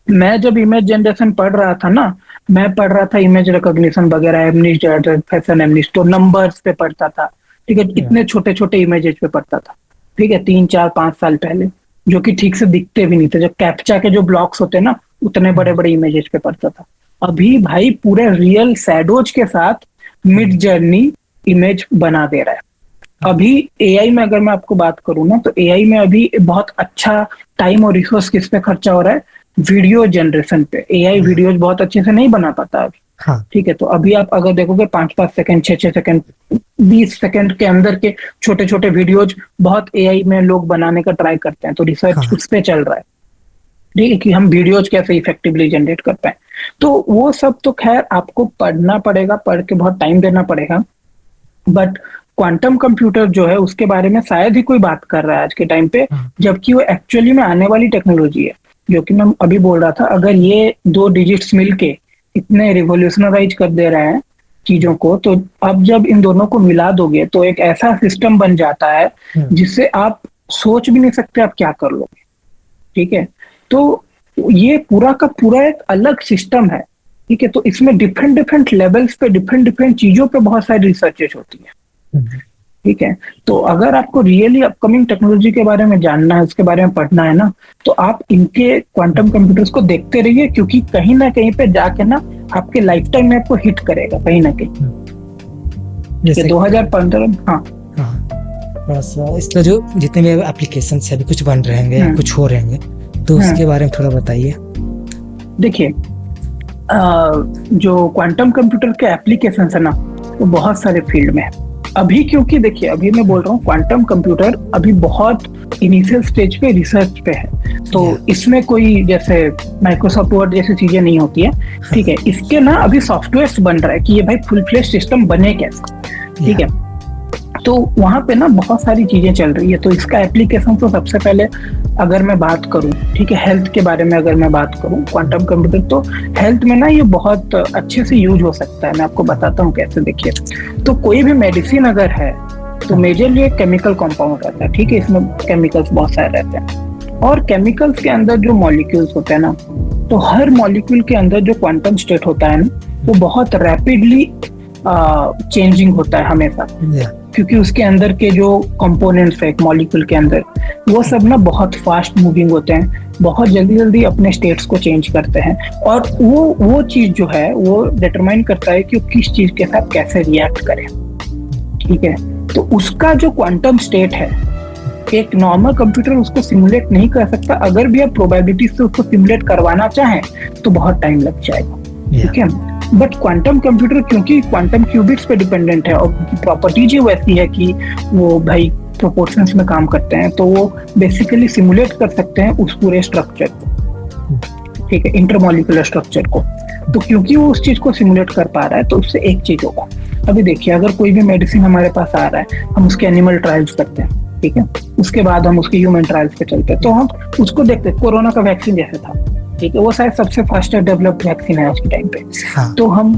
मैं जब इमेज जनरेशन पढ़ रहा था ना, मैं पढ़ रहा था इमेज रिकॉग्निशन वगैरह, एमनिस्ट, फैशन एमनिस्ट, तो नंबर्स पे पढ़ता था। ठीक है, इतने छोटे छोटे इमेजेस पे पढ़ता था। ठीक है, 3 4 5 साल पहले, जो कि ठीक से दिखते भी नहीं थे, जो कैप्चा के जो ब्लॉक्स होते हैं ना, उतने बड़े बड़े इमेजेस पे पढ़ता था। अभी भाई पूरे रियल शैडोज के साथ मिड जर्नी इमेज बना दे रहा है। अभी एआई में अगर मैं आपको बात करूं ना, तो एआई में अभी बहुत अच्छा टाइम और रिसोर्स किस पे खर्चा हो रहा है? वीडियो जनरेशन पे। एआई वीडियोज बहुत अच्छे से नहीं बना पाता अभी। हाँ। ठीक है, तो अभी आप अगर देखोगे 5 5 सेकंड, 6 6 सेकंड, 20 सेकंड के अंदर के छोटे छोटे वीडियोज बहुत एआई में लोग बनाने का ट्राई करते हैं, तो रिसर्च हाँ। उस पे चल रहा है। ठीक है, कि हम वीडियोज कैसे इफेक्टिवली जनरेट कर पाए। तो वो सब तो खैर आपको पढ़ना पड़ेगा, पढ़ के बहुत टाइम देना पड़ेगा। बट क्वांटम कंप्यूटर जो है उसके बारे में शायद ही कोई बात कर रहा है आज के टाइम पे, हाँ। जबकि वो एक्चुअली में आने वाली टेक्नोलॉजी है। जो कि मैं अभी बोल रहा था, अगर ये 2 डिजिट्स मिलके इतने रिवोल्यूशनराइज कर दे रहे हैं चीजों को, तो अब जब इन दोनों को मिला दोगे तो एक ऐसा सिस्टम बन जाता है जिससे आप सोच भी नहीं सकते आप क्या कर लोगे। ठीक है, तो ये पूरा का पूरा एक अलग सिस्टम है। ठीक है, तो इसमें डिफरेंट डिफरेंट लेवल्स पे, डिफरेंट डिफरेंट चीजों पे बहुत सारी रिसर्चेस होती है। ठीक है, तो अगर आपको रियली अपकमिंग टेक्नोलॉजी के बारे में जानना है, उसके बारे में पढ़ना है ना, तो आप इनके क्वांटम कंप्यूटर्स को देखते रहिए, क्योंकि कहीं ना कहीं पे जाके ना आपके लाइफ टाइम में आपको हिट करेगा कहीं ना कहीं। जैसे 2015। हाँ हाँ, बस इसका जो जितने भी एप्लीकेशन है अभी कुछ बन रहेंगे या कुछ हो रहेंगे, तो उसके बारे में थोड़ा बताइए। देखिए, जो क्वांटम कंप्यूटर के एप्लीकेशन है ना, वो बहुत सारे फील्ड में है अभी। क्योंकि देखिए, अभी मैं बोल रहा हूँ क्वांटम कंप्यूटर अभी बहुत इनिशियल स्टेज पे, रिसर्च पे है। तो इसमें कोई जैसे माइक्रोसॉफ्ट वर्ड जैसी चीजें नहीं होती है। ठीक है, इसके ना अभी सॉफ्टवेयर बन रहा है कि ये भाई फुल फ्लेश सिस्टम बने कैसे। ठीक है, तो वहां पे ना बहुत सारी चीजें चल रही है। तो इसका एप्लीकेशन तो सबसे पहले अगर मैं बात करूं, ठीक है, हेल्थ के बारे में अगर मैं बात करूं, क्वांटम कंप्यूटर तो हेल्थ में ना ये बहुत अच्छे से यूज हो सकता है। मैं आपको बताता हूँ कैसे। देखिए, तो कोई भी मेडिसिन अगर है तो मेजरली एक केमिकल कंपाउंड रहता है। ठीक है, इसमें केमिकल्स बहुत सारे रहते हैं, और केमिकल्स के अंदर जो मॉलिक्यूल्स होते हैं ना, तो हर मॉलिक्यूल के अंदर जो क्वांटम स्टेट होता है ना, वो बहुत रैपिडली चेंजिंग होता है हमेशा। क्योंकि उसके अंदर के जो कंपोनेंट्स है एक मॉलिक्यूल के अंदर, वो सब ना बहुत फास्ट मूविंग होते हैं, बहुत जल्दी जल्दी अपने स्टेट्स को चेंज करते हैं। और वो चीज जो है वो डिटरमाइन करता है कि वो किस चीज के साथ कैसे रिएक्ट करे। ठीक है, तो उसका जो क्वांटम स्टेट है, एक नॉर्मल कंप्यूटर उसको सिमुलेट नहीं कर सकता। अगर भी आप प्रोबेबिलिटी से उसको सिमुलेट करवाना चाहें तो बहुत टाइम लग जाएगा। ठीक है, बट क्वांटम कंप्यूटर क्योंकि क्वांटम क्यूबिट्स पे डिपेंडेंट है, और प्रॉपर्टीज ही वैसी है कि वो भाई प्रोपोर्शंस में काम करते हैं, तो वो बेसिकली सिमुलेट कर सकते हैं उस पूरे स्ट्रक्चर को। ठीक है, इंटरमॉलिक्यूलर स्ट्रक्चर को। तो क्योंकि वो उस चीज को सिमुलेट कर पा रहा है, तो उससे एक चीज होगा। अभी देखिए, अगर कोई भी मेडिसिन हमारे पास आ रहा है, हम उसके एनिमल ट्रायल्स करते हैं। ठीक है, उसके बाद हम उसके ह्यूमन ट्रायल्स पे चलते हैं, तो हम उसको देखते हैं। कोरोना का वैक्सीन जैसे था, ठीक है, वो शायद सबसे फास्टर डेवलप्ड वैक्सीन है आज के टाइम पे। तो हम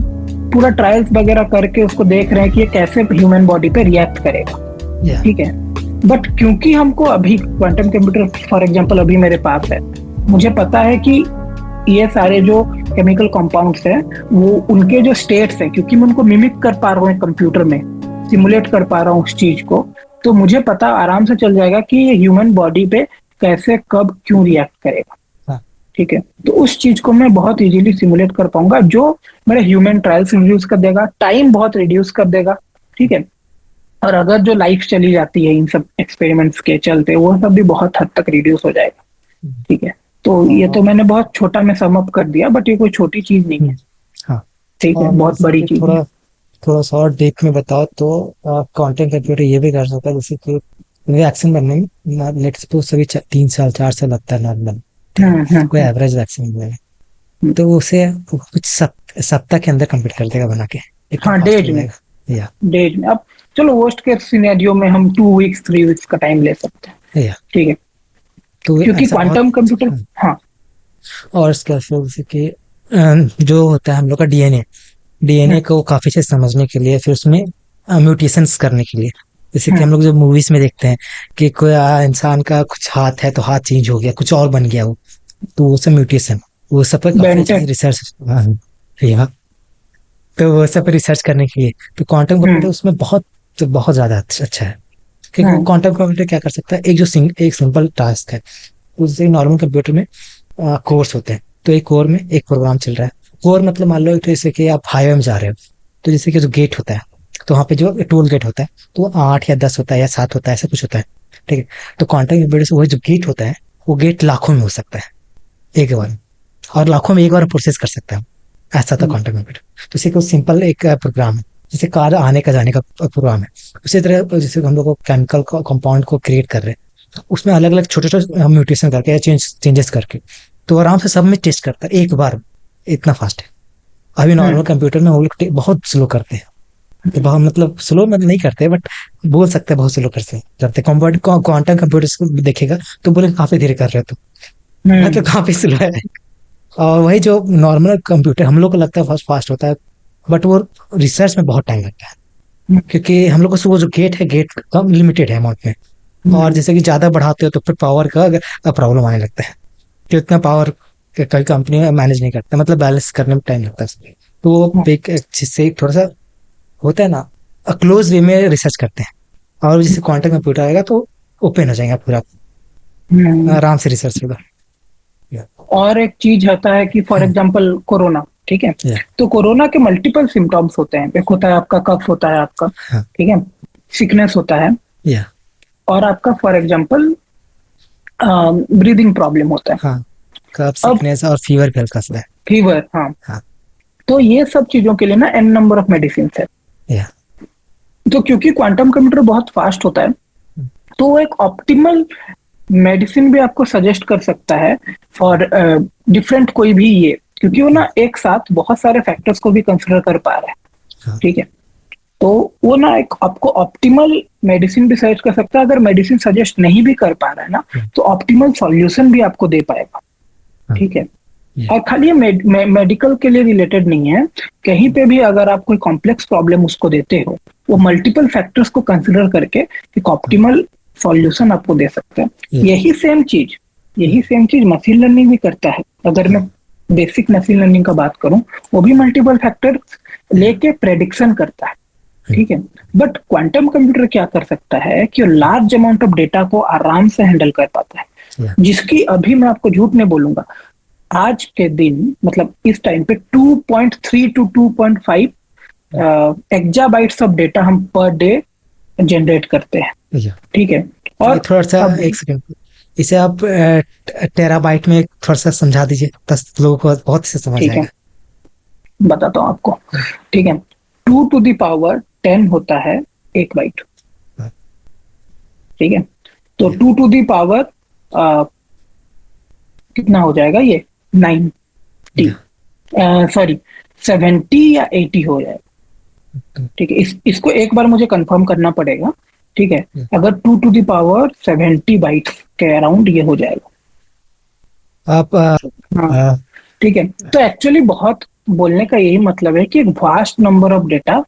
पूरा ट्रायल्स वगैरह करके उसको देख रहे हैं कि ये कैसे ह्यूमन बॉडी पे रिएक्ट करेगा। ठीक है, बट क्योंकि हमको अभी क्वांटम कंप्यूटर फॉर एग्जांपल अभी मेरे पास है, मुझे पता है कि ये सारे जो केमिकल कंपाउंड्स हैं वो उनके जो स्टेट्स हैं, क्योंकि मैं उनको मिमिक कर पा रहा हूँ कंप्यूटर में, सिमुलेट कर पा रहा हूँ उस चीज को, तो मुझे पता आराम से चल जाएगा कि ये ह्यूमन बॉडी पे कैसे कब क्यों रिएक्ट करेगा। ठीक है, तो उस चीज को मैं बहुत इजीली सिमुलेट कर पाऊंगा, जो मेरे ह्यूमन ट्रायल्स रिड्यूस कर देगा, टाइम बहुत रिड्यूस कर देगा। ठीक है, और अगर जो लाइफ चली जाती है इन सब एक्सपेरिमेंट्स के चलते, वो सब भी बहुत हद तक रिड्यूस हो जाएगा। ठीक है, तो ये तो मैंने बहुत छोटा में सम अप कर दिया, बट ये कोई छोटी चीज नहीं है। हाँ, ठीक है, बहुत बड़ी चीज है। थोड़ा सा और डीप में बताओ तो क्वांटम कंप्यूटर ये भी कर सकता है, जैसे कि वैक्सीन बनने में लेट्स सपोज सभी 3 साल 4 साल लगता है नॉर्मल, कोई एवरेज वैक्सीन बनेगा, तो उसे कुछ सप्ताह के अंदर कंप्लीट कर देगा बना के। हाँ, डेज में। अब चलो वर्स्ट केस सिनेरियो में हम 2 वीक्स 3 वीक्स का टाइम ले सकते हैं। ठीक है, तो क्योंकि क्वांटम कंप्यूटर, हाँ और इसके अलावा जैसे कि जो होता है हम लोग का डीएनए को काफी अच्छे से समझने के लिए, फिर उसमें म्यूटेशंस करने के लिए, जैसे कि हम लोग जो मूवीज में देखते हैं कि कोई इंसान का कुछ हाथ है तो हाथ चेंज हो गया, कुछ और बन गया वो, तो वो सब म्यूटेशन, वो सब पर काफी अच्छे से बेंटेक। रिसर्च। हाँ, तो वो सब रिसर्च करने के लिए तो क्वांटम कंप्यूटर उसमें बहुत बहुत ज्यादा अच्छा है। क्योंकि क्वांटम कंप्यूटर क्या कर सकता है, एक जो एक सिंपल टास्क है, उससे नॉर्मल कंप्यूटर में कोर्स होते हैं, तो एक कोर में एक प्रोग्राम चल रहा है। कोर मतलब मान लो जैसे कि आप हाईवे में जा रहे हो, तो जैसे कि जो गेट होता है, तो वहाँ पे जो टोल गेट होता है, तो वो 8 या 10 होता है या 7 होता है, ऐसा कुछ होता है। ठीक है, तो क्वांटम कंप्यूटर से वही जो गेट होता है, वो गेट लाखों में हो सकता है एक बार, और लाखों में एक बार प्रोसेस कर सकता है, ऐसा था क्वांटम कंप्यूटर। तो इसी को सिंपल एक प्रोग्राम है, जैसे कार आने का जाने का प्रोग्राम है, उसी तरह जैसे हम लोग को केमिकल कंपाउंड को क्रिएट कर रहे हैं, उसमें अलग अलग छोटे छोटे म्यूटेशन करके या चेंजेस करके, तो आराम से सब में टेस्ट करता है एक बार, इतना फास्ट है। अभी नॉर्मल कंप्यूटर में वो लोग बहुत स्लो करते हैं, तो बहुत मतलब स्लो में नहीं करते, बट बोल सकते हैं बहुत स्लो करते क्वांटम कंप्यूटर्स को देखेगा तो बोले काफी धीरे कर रहे हो, तो मतलब काफी स्लो है। और वही जो नॉर्मल कंप्यूटर हम लोग को लगता है फास्ट फास्ट होता है, बट वो रिसर्च में बहुत टाइम लगता है, क्योंकि हम लोग को वो जो गेट है, गेट कम लिमिटेड है अमाउंट में, और जैसे कि ज्यादा बढ़ाते हो तो फिर पावर का प्रॉब्लम आने लगता है, कि उतना पावर कई कंपनी मैनेज नहीं करता, मतलब बैलेंस करने में टाइम लगता है। तो वो एक चीज से थोड़ा सा होता है ना, क्लोज वे में रिसर्च करते हैं, और जैसे क्वांटम कंप्यूटर आएगा तो ओपन हो जाएगा पूरा, आराम से रिसर्च होगा। और एक चीज होता है कि फॉर एग्जांपल कोरोना, ठीक है, तो कोरोना के मल्टीपल सिम्टम्स होते हैं। एक होता है आपका कफ होता है आपका, ठीक है, सिकनेस होता है, और आपका फॉर एग्जांपल ब्रीदिंग प्रॉब्लम होता है। हाँ, कफ, सिकनेस और फीवर भी हल्का सा है। फीवर, हाँ। तो ये सब चीजों के लिए ना एन नंबर ऑफ मेडिसिन है। तो क्योंकि क्वांटम कंप्यूटर बहुत फास्ट होता है, तो वो एक ऑप्टिमल मेडिसिन भी आपको सजेस्ट कर सकता है फॉर डिफरेंट कोई भी ये, क्योंकि वो ना एक साथ बहुत सारे फैक्टर्स को भी कंसिडर कर पा रहा है, ठीक है। तो वो ना एक आपको ऑप्टिमल मेडिसिन भी सजेस्ट कर सकता है। अगर मेडिसिन सजेस्ट नहीं भी कर पा रहा है ना, तो ऑप्टिमल सॉल्यूशन भी आपको दे पाएगा, ठीक है। और खाली मेडिकल के लिए रिलेटेड नहीं है, कहीं पे भी अगर आप कोई कॉम्प्लेक्स प्रॉब्लम उसको देते हो, वो मल्टीपल फैक्टर्स को कंसिडर करके एक ऑप्टिमल सॉल्यूशन आपको दे सकते हैं। यही सेम चीज मशीन लर्निंग भी करता है। अगर मैं बेसिक मशीन लर्निंग का बात करूं, वो भी मल्टीपल फैक्टर लेके प्रेडिक्शन करता है, ठीक है। बट क्वांटम कंप्यूटर क्या कर सकता है कि लार्ज अमाउंट ऑफ डेटा को आराम से हैंडल कर पाता है, जिसकी अभी मैं आपको झूठ नहीं बोलूंगा, आज के दिन मतलब इस टाइम पे 2.3 to 2.5 एक्जाबाइट्स ऑफ डेटा हम पर डे जनरेट करते हैं, ठीक है। और थोड़ा सा एक सेकंड, इसे आप टेराबाइट में थोड़ा सा समझा दीजिए, 10 लोगों को बहुत से समझ आएगा। बताता हूँ आपको, ठीक है। 2 to the power 10 होता है एक बाइट, ठीक है। तो 2 to the power कितना हो जाएगा ये 90, सॉरी 70 या 80 हो जाएगा, ठीक है। इसको एक बार मुझे कंफर्म करना पड़ेगा, ठीक है। अगर 2 to the power 70 बाइट्स के अराउंड ये हो जाएगा आप हाँ, ठीक है। तो एक्चुअली बहुत बोलने का यही मतलब है कि एक वास्ट नंबर ऑफ डेटा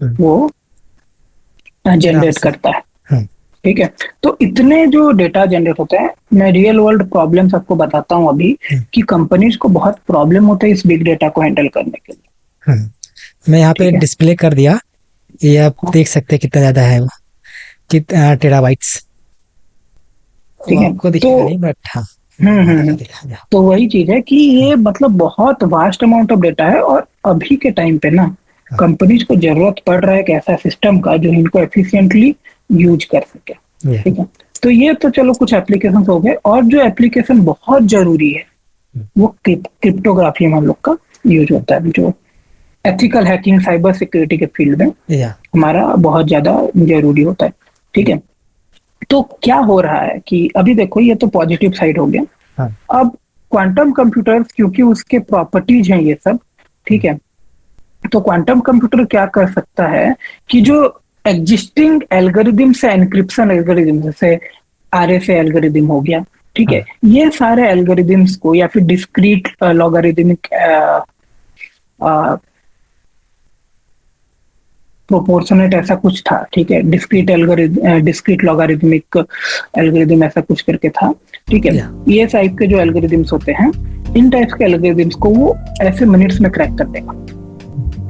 वो जनरेट करता है, ठीक है। तो इतने जो डेटा जनरेट होते हैं, मैं रियल वर्ल्ड प्रॉब्लम्स आपको बताता हूँ अभी कि कंपनीज को बहुत प्रॉब्लम होता है इस बिग डेटा को हैंडल करने के लिए। मैं यहाँ पे डिस्प्ले कर दिया, ये आप देख सकते हैं कितना ज्यादा है वो, कितना टेराबाइट्स, ठीक है। आपको दिखेगा नहीं बट हाँ। तो वही चीज है कि ये मतलब बहुत वास्ट अमाउंट ऑफ डेटा है, और अभी के टाइम पे ना कंपनीज को जरूरत पड़ रहा है एक ऐसा सिस्टम का जो इनको एफिशिएंटली यूज कर सके, ठीक है। तो ये तो चलो कुछ एप्लीकेशन हो गए, और जो एप्लीकेशन बहुत जरूरी है वो क्रिप्टोग्राफी में हम लोग का यूज होता है, जो एथिकल हैकिंग साइबर सिक्योरिटी के फील्ड में हमारा बहुत ज्यादा जरूरी होता है, ठीक है। तो क्या हो रहा है कि अभी देखो, ये तो पॉजिटिव साइड हो गया। अब क्वांटम कंप्यूटर्स, क्योंकि उसके प्रॉपर्टीज हैं ये सब, ठीक है, तो क्वांटम कंप्यूटर क्या कर सकता है कि जो एग्जिस्टिंग एल्गोरिदम से एनक्रिप्शन एल्गोरिदम, जैसे आरएसए एल्गोरिदम हो गया, ठीक है। हाँ। ये सारे एल्गोरिदम्स को या फिर डिस्क्रीट लॉगरिदमिक प्रोपोर्शनेट ऐसा कुछ था, ठीक है, डिस्क्रीट लॉगरिदमिक एल्गोरिदम ऐसा कुछ करके था, ठीक है। या ये टाइप के जो एल्गोरिदम्स होते हैं, इन टाइप्स के एल्गोरिदम्स को वो ऐसे मिनट्स में क्रैक कर देगा,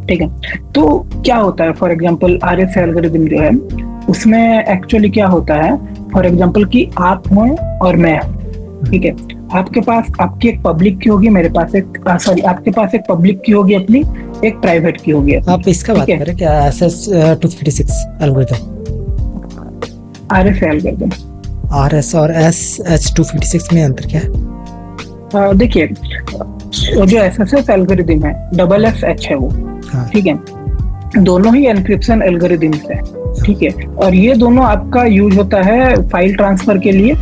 ठीक है। तो क्या होता है, फॉर एग्जांपल आरएस एल्गोरिदम जो है उसमें एक्चुअली क्या होता है, फॉर एग्जांपल कि आप हो और मैं हूं, ठीक है। आपके पास आपकी एक पब्लिक की होगी, मेरे पास एक सॉरी आपके पास एक पब्लिक की होगी अपनी, एक प्राइवेट की होगी अपनी, आप इसका बात ठीक है। करें क्या, SS 256 algorithm? RS algorithm, RS और SH 256 में अंतर क्या है? देखिए जो एसएसएस एल्गोरिदम है, डबल एस एच है वो, हाँ। ठीक है। दोनों ही एनक्रिप्शन एल्गोरिदम्स है, ठीक है। और ये दोनों आपका यूज होता है फाइल ट्रांसफर के लिए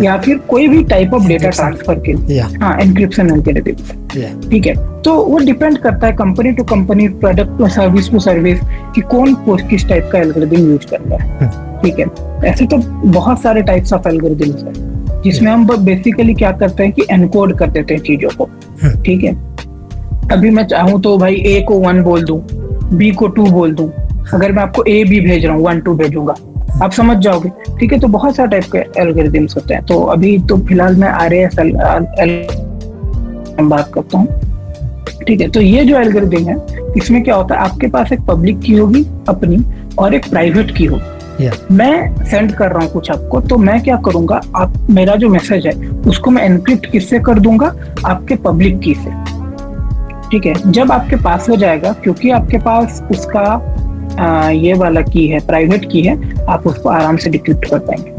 या फिर कोई भी टाइप ऑफ डेटा ट्रांसफर के लिए, हाँ, एनक्रिप्शन एल्गोरिदम, ठीक है। तो वो डिपेंड करता है company to company, product to service कि कौन किस टाइप का एल्गोरिदम यूज करता है, ठीक है। ऐसे तो बहुत सारे टाइप्स ऑफ एल्गोरिदम्स है जिसमें हम बेसिकली क्या करते हैं कि एनकोड कर देते हैं चीजों को, ठीक है। अभी मैं चाहूँ तो भाई ए को 1 बोल दूं, बी को 2 बोल दूं, अगर मैं आपको ए बी भेज रहा हूँ 1 2 भेजूंगा, आप समझ जाओगे, ठीक है। तो बहुत सारे टाइप के एल्गोरिदम्स होते हैं। तो अभी तो फिलहाल मैं आरएएस बात करता हूँ, ठीक है। तो ये जो एल्गोरिदम है इसमें क्या होता है, आपके पास एक पब्लिक की होगी अपनी और एक प्राइवेट की होगी। मैं सेंड कर रहा हूँ कुछ आपको, तो मैं क्या करूंगा, आप मेरा जो मैसेज है उसको मैं एनक्रिप्ट किससे कर दूंगा, आपके पब्लिक की से, ठीक है। जब आपके पास हो जाएगा, क्योंकि आपके पास उसका ये वाला की है, प्राइवेट की है, आप उसको आराम से डिक्रिप्ट कर पाएंगे,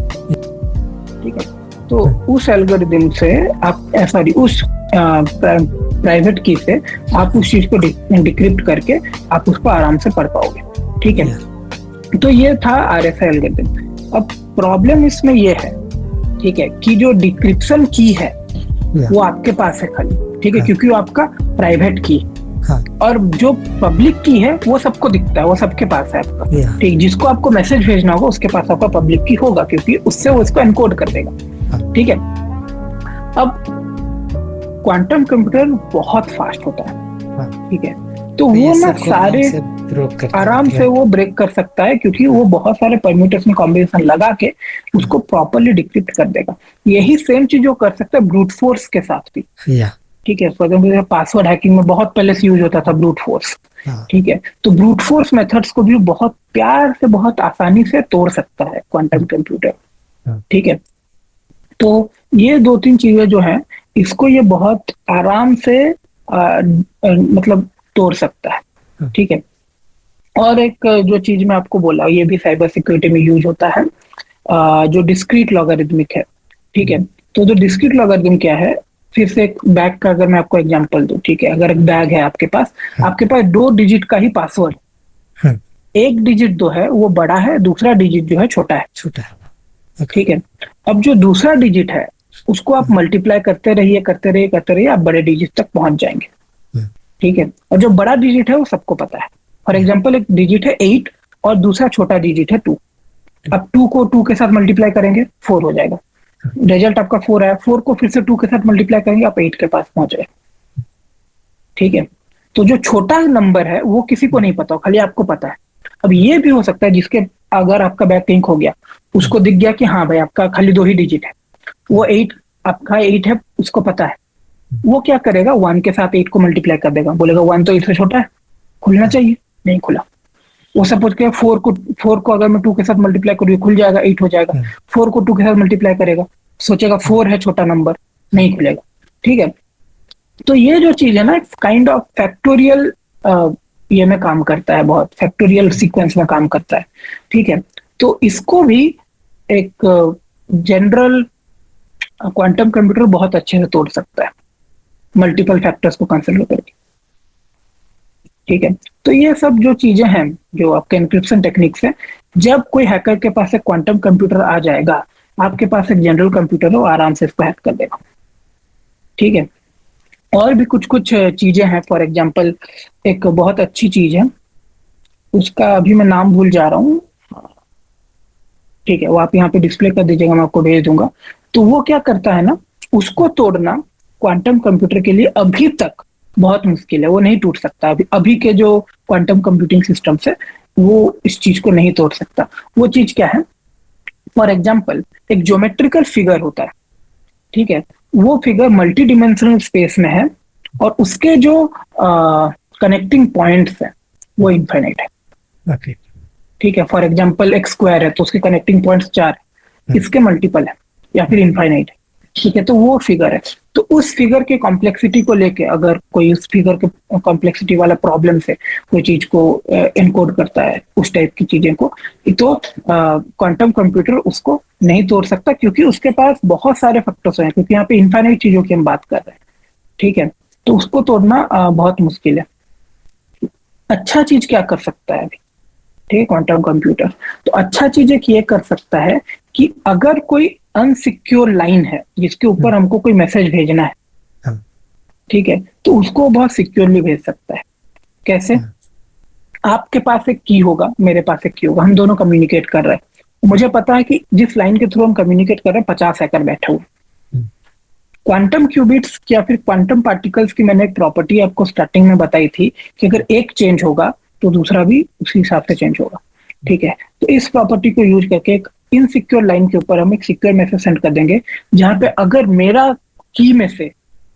ठीक है। तो उस एल्गोरिदम से आप सॉरी उस प्राइवेट की से आप उस चीज को डिक्रिप्ट करके आप उसको आराम से पढ़ पाओगे, ठीक है। तो ये था आरएसए एल्गोरिदम। अब प्रॉब्लम इसमें ये है, ठीक है, कि जो डिक्रिप्शन की है वो आपके पास है खाली, ठीक है, क्योंकि वो आपका प्राइवेट की, और जो पब्लिक की है वो सबको दिखता है, वो सबके पास है आपका, ठीक। जिसको आपको मैसेज भेजना होगा उसके पास आपका पब्लिक की होगा, क्योंकि उससे वो इसको एनकोड कर देगा, ठीक है। अब क्वांटम कंप्यूटर बहुत फास्ट होता है, ठीक है। तो वो ना सारे आराम से वो ब्रेक कर सकता है, क्योंकि वो बहुत सारे परम्यूटेशन कॉम्बिनेशन लगा के उसको प्रॉपर्ली डिक्रिप्ट कर देगा। यही सेम चीज वो कर सकता है ब्रूट फोर्स के साथ भी, ठीक है। फॉर एग्जाम्पल पासवर्ड हैकिंग में बहुत पहले से यूज होता था ब्रूट फोर्स, ठीक है। तो ब्रूट फोर्स मेथड्स को भी बहुत प्यार से, बहुत आसानी से तोड़ सकता है क्वांटम कंप्यूटर, ठीक है। तो ये 2-3 चीजें जो है इसको ये बहुत आराम से मतलब तोड़ सकता है, ठीक है। और एक जो चीज मैं आपको बोला, ये भी साइबर सिक्योरिटी में यूज होता है, जो डिस्क्रीट लॉगरिदमिक है, ठीक है। तो जो डिस्क्रीट लॉगरिदम क्या है, फिर से एक बैग का अगर मैं आपको एग्जांपल दूं, ठीक है। अगर एक बैग है आपके पास 2 डिजिट का ही पासवर्ड, एक डिजिट जो है वो बड़ा है, दूसरा डिजिट जो है छोटा है, ठीक है। अब जो दूसरा डिजिट है उसको आप मल्टीप्लाई करते रहिए, आप बड़े डिजिट तक पहुंच जाएंगे, ठीक है। और जो बड़ा डिजिट है वो सबको पता है। फॉर एग्जाम्पल एक डिजिट है 8 और दूसरा छोटा डिजिट है 2। अब 2 को 2 के साथ मल्टीप्लाई करेंगे 4 हो जाएगा, रिजल्ट आपका 4 है। 4 को फिर से 2 के साथ मल्टीप्लाई करेंगे, आप 8 के पास पहुंच गए, ठीक है। तो जो छोटा नंबर है वो किसी को नहीं पता, खाली आपको पता है। अब ये भी हो सकता है जिसके अगर आपका बैग लिंक हो गया, उसको दिख गया कि हाँ भाई आपका खाली 2 ही डिजिट है, वो 8 आपका 8 है, उसको पता है। वो क्या करेगा, 1 के साथ 8 को मल्टीप्लाई कर देगा, बोलेगा 1 तो 8 से छोटा है, खुलना चाहिए, नहीं खुला। वो सपोज के 4 को अगर मैं 2 के साथ मल्टीप्लाई करूँ खुल जाएगा, 8 हो जाएगा। 4 को 2 के साथ मल्टीप्लाई करेगा, सोचेगा 4 है छोटा नंबर, नहीं खुलेगा, ठीक है। तो ये जो चीज है ना, काइंड ऑफ फैक्टोरियल ये में काम करता है, बहुत फैक्टोरियल सीक्वेंस में काम करता है, ठीक है। तो इसको भी एक जनरल क्वांटम कंप्यूटर बहुत अच्छे से तोड़ सकता है, मल्टीपल फैक्टर्स को कंसिडर करके, ठीक है। तो ये सब जो चीजें हैं जो आपके एन्क्रिप्शन टेक्निक्स है, जब कोई हैकर के पास एक क्वांटम कंप्यूटर आ जाएगा, आपके पास एक जनरल कंप्यूटर हो, आराम से इसको हैक कर देगा, ठीक है। और भी कुछ कुछ चीजें हैं, फॉर एग्जांपल एक बहुत अच्छी चीज है, उसका अभी मैं नाम भूल जा रहा हूँ, ठीक है, वो आप यहाँ पे डिस्प्ले कर दीजिएगा, मैं आपको भेज दूंगा। तो वो क्या करता है ना, उसको तोड़ना क्वांटम कंप्यूटर के लिए अभी तक बहुत मुश्किल है, वो नहीं टूट सकता। अभी अभी के जो क्वांटम कंप्यूटिंग सिस्टम है वो इस चीज को नहीं तोड़ सकता। वो चीज क्या है, फॉर एग्जाम्पल एक ज्योमेट्रिकल फिगर होता है, ठीक है, वो फिगर मल्टी डिमेंशनल स्पेस में है और उसके जो कनेक्टिंग पॉइंट्स है वो इनफाइनाइट है। ओके। ठीक है, फॉर एग्जाम्पल एक स्क्वायर है तो उसके कनेक्टिंग पॉइंट्स 4 है, इसके मल्टीपल है या फिर इनफाइनाइट है। ठीक है, तो वो फिगर है। तो उस फिगर के कॉम्प्लेक्सिटी को लेके अगर कोई उस फिगर के कॉम्प्लेक्सिटी वाला प्रॉब्लम से कोई चीज को एनकोड करता है, उस टाइप की चीजें को, तो क्वांटम कंप्यूटर उसको नहीं तोड़ सकता, क्योंकि उसके पास बहुत सारे फैक्टर्स हैं, क्योंकि यहाँ पे इनफाइनाइट चीजों की हम बात कर रहे हैं। ठीक है, तो उसको तोड़ना बहुत मुश्किल है। अच्छा चीज क्या कर सकता है अभी, ठीक है, क्वांटम कंप्यूटर तो अच्छा चीज एक ये कर सकता है कि अगर कोई अनसिक्योर लाइन है जिसके ऊपर हमको कोई मैसेज भेजना है, हाँ। ठीक है, तो उसको बहुत सिक्योरली भेज सकता है। कैसे? आपके पास एक की होगा, मेरे पास एक की होगा, हम दोनों कम्युनिकेट कर रहे हैं, मुझे पता है कि जिस लाइन के थ्रू हम कम्युनिकेट कर रहे हैं 50 हैकर बैठे हुए। क्वांटम क्यूबिट्स या फिर क्वांटम पार्टिकल्स की मैंने एक प्रॉपर्टी आपको स्टार्टिंग में बताई थी कि अगर एक चेंज होगा तो दूसरा भी उसी हिसाब से चेंज होगा। ठीक है, तो इस प्रॉपर्टी को यूज करके एक इनसिक्योर लाइन के ऊपर हम एक सिक्योर मैसेज सेंड कर देंगे, जहां पे अगर मेरा की में से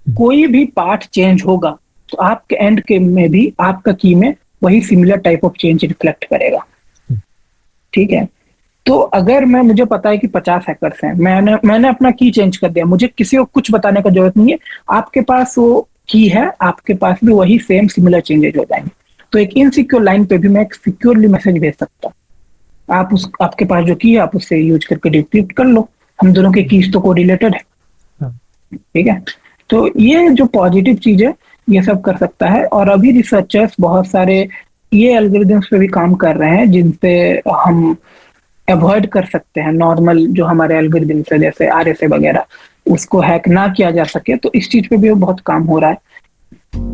कोई भी पार्ट चेंज होगा तो आपके एंड के में भी आपका की में वही similar type of change reflect करेगा। ठीक है, तो अगर मुझे पता है कि 50 हैकर्स हैं, मैंने अपना की चेंज कर दिया, मुझे किसी को कुछ बताने का जरूरत नहीं है, आपके पास वो की है, आपके पास भी वही सेम सिमिलर चेंजेज हो जाएंगे। तो एक इनसिक्योर लाइन पे भी मैं एक सिक्योरली मैसेज भेज सकता हूँ। आपके पास जो की है आप उससे यूज करके डिक्रिप्ट कर लो, हम दोनों के कीज तो कोरिलेटेड है। ठीक है, तो ये जो पॉजिटिव चीज है ये सब कर सकता है। और अभी रिसर्चर्स बहुत सारे ये एल्गोरिदम्स पे भी काम कर रहे हैं जिनसे हम अवॉइड कर सकते हैं नॉर्मल जो हमारे एल्गोरिदम्स है, जैसे आरएसए वगैरह, उसको हैक ना किया जा सके। तो इस चीज पे भी बहुत काम हो रहा है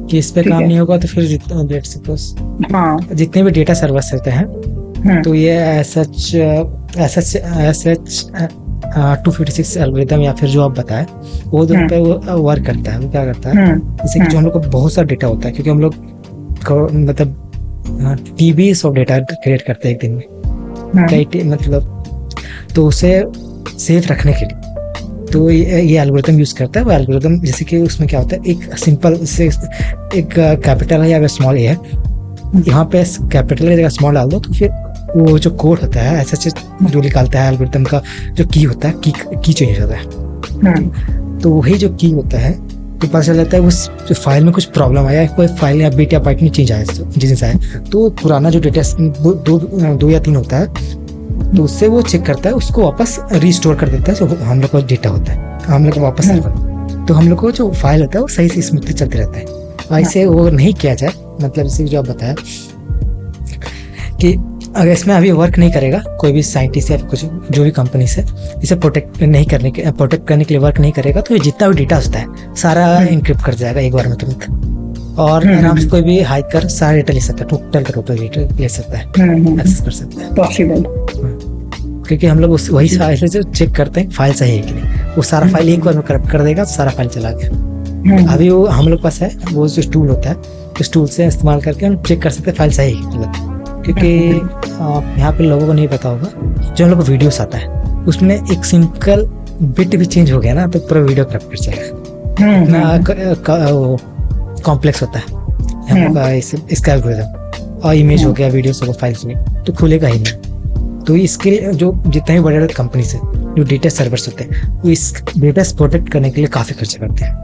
कि इस पे काम नहीं होगा तो फिर जितना लेट सपोज जितने भी डेटा सर्वर्स रहते हैं तो ये एसएच 256 एल्गोरिदम या फिर जो आप बताए वो दोनों पे वो वर्क करता है। वो क्या करता है, जैसे कि जो हम लोग को बहुत सारा डेटा होता है, क्योंकि हम लोग मतलब टीबीज ऑफ डेटा क्रिएट करते हैं एक दिन में, कई मतलब, तो उसे सेफ रखने के लिए तो ये एल्गोरिदम यूज करता है। वो एल्गोरिदम जैसे कि उसमें क्या होता है, एक सिंपल से एक कैपिटल है या अगर स्मॉल है, यहाँ पे कैपिटल की जगह स्मॉल डाल दो तो फिर वो जो कोड होता है ऐसा जो निकालता है एल्गोरिदम का जो की होता है, की चेंज होता है। तो वही जो की होता है तो पता चल जाता है उस जो फाइल में कुछ प्रॉब्लम आया, कोई फाइल या बिट या बाइट में चेंज आया, जिससे आया तो पुराना जो डेटा 2 या 3 होता है तो उससे वो चेक करता है, उसको वापस रिस्टोर कर देता है जो हम लोग का डेटा होता है, हम लोग को वापस तो हम लोग को जो फाइल होता है वो सही से स्मूथली चलते रहता है। ऐसे वो नहीं किया जाए, मतलब जैसे जो आप बताया कि अगर इसमें अभी वर्क नहीं करेगा, कोई भी साइंटिस्ट या कुछ जो भी कंपनी से इसे प्रोटेक्ट करने के लिए वर्क नहीं करेगा, तो ये जितना भी डेटा होता है सारा इनक्रिप्ट कर जाएगा एक बार में तुरंत, और आराम से कोई भी हैकर सारा डेटा ले सकता है, टोटल डेटा ले सकता है, एक्सेस कर सकता है पॉसिबल। क्योंकि हम लोग वही फाइल से चेक करते हैं फाइल सही है कि नहीं, वो सारा फाइल एक बार में करप्ट कर देगा तो सारा फाइल चला गया। अभी वो हम लोग पास है वो जो टूल होता है, उस टूल से इस्तेमाल करके हम चेक कर सकते हैं फाइल सही है। क्योंकि यहाँ पे लोगों को नहीं पता होगा, जो हम लोग को वीडियोस आता है उसमें एक सिंपल बिट भी चेंज हो गया ना तो पूरा वीडियो करप्ट कर जाएगा, इतना कॉम्प्लेक्स होता है इसका एल्गोरिथम, और इमेज हो गया, वीडियो सब फाइल्स में तो खुलेगा ही नहीं। तो इसके लिए जो जितने भी बड़े बड़े कंपनी से जो डेटा सर्वर्स होते हैं वो इस डेटा प्रोटेक्ट करने के लिए काफी खर्चा करते हैं।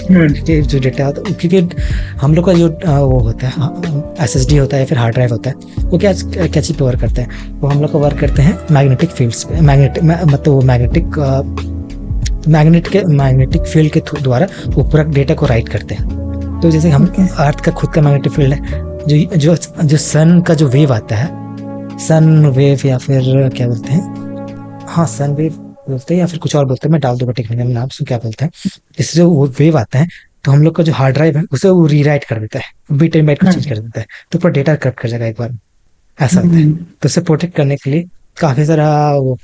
जो डेटा होता है, क्योंकि हम लोग का जो वो होता है एसएसडी होता है फिर हार्ड ड्राइव होता है, वो क्या चीज पे वर्क करते हैं, वो हम लोग को वर्क करते हैं मैग्नेटिक फील्ड्स पे, मतलब वो मैग्नेटिक फील्ड के द्वारा वो पूरा डेटा को राइट करते हैं। तो जैसे हम अर्थ का खुद का मैग्नेटिक फील्ड है, जो सन का जो वेव आता है, सन वेव या फिर क्या बोलते हैं, हाँ सन वेव बोलते हैं या फिर कुछ और बोलते हैं, मैं डाल दूंगा टेक्निकल नाम से क्या बोलते हैं, इससे जो वो वेव आता है तो हम लोग का जो हार्ड ड्राइव है उसे वो रीराइट कर देता है, बिट एंड बाइट को चेंज कर देता है, तो पूरा डेटा करप्ट कर जाएगा एक बार, ऐसा होता है। तो उसे प्रोटेक्ट करने के लिए काफी सारा वो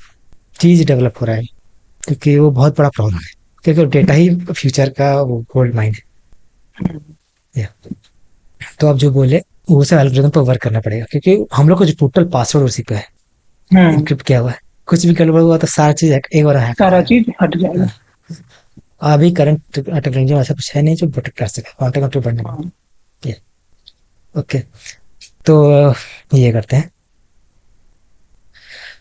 चीज डेवलप हो रहा है, क्योंकि वो बहुत बड़ा प्रॉब्लम है, क्योंकि डेटा ही फ्यूचर का वो गोल्ड माइन है। Yeah. तो आप जो बोले वो सब एल्गोरिथम पर वर्क करना पड़ेगा, क्योंकि हम लोग को जो टोटल पासवर्ड उसी पे है, हम्म। इनक्रिप्ट किया हुआ है। कुछ भी गड़बड़ हुआ तो सारा चीज एक बार हैक हो सारा जाएगा। चीज हट जाएगा। हाँ। अभी करंट टेक्नोलॉजी में ऐसा कुछ है नहीं जो प्रोटेक्ट कर सके क्वांटम कंप्यूटर बनने में। हाँ। ओके, तो ये करते हैं।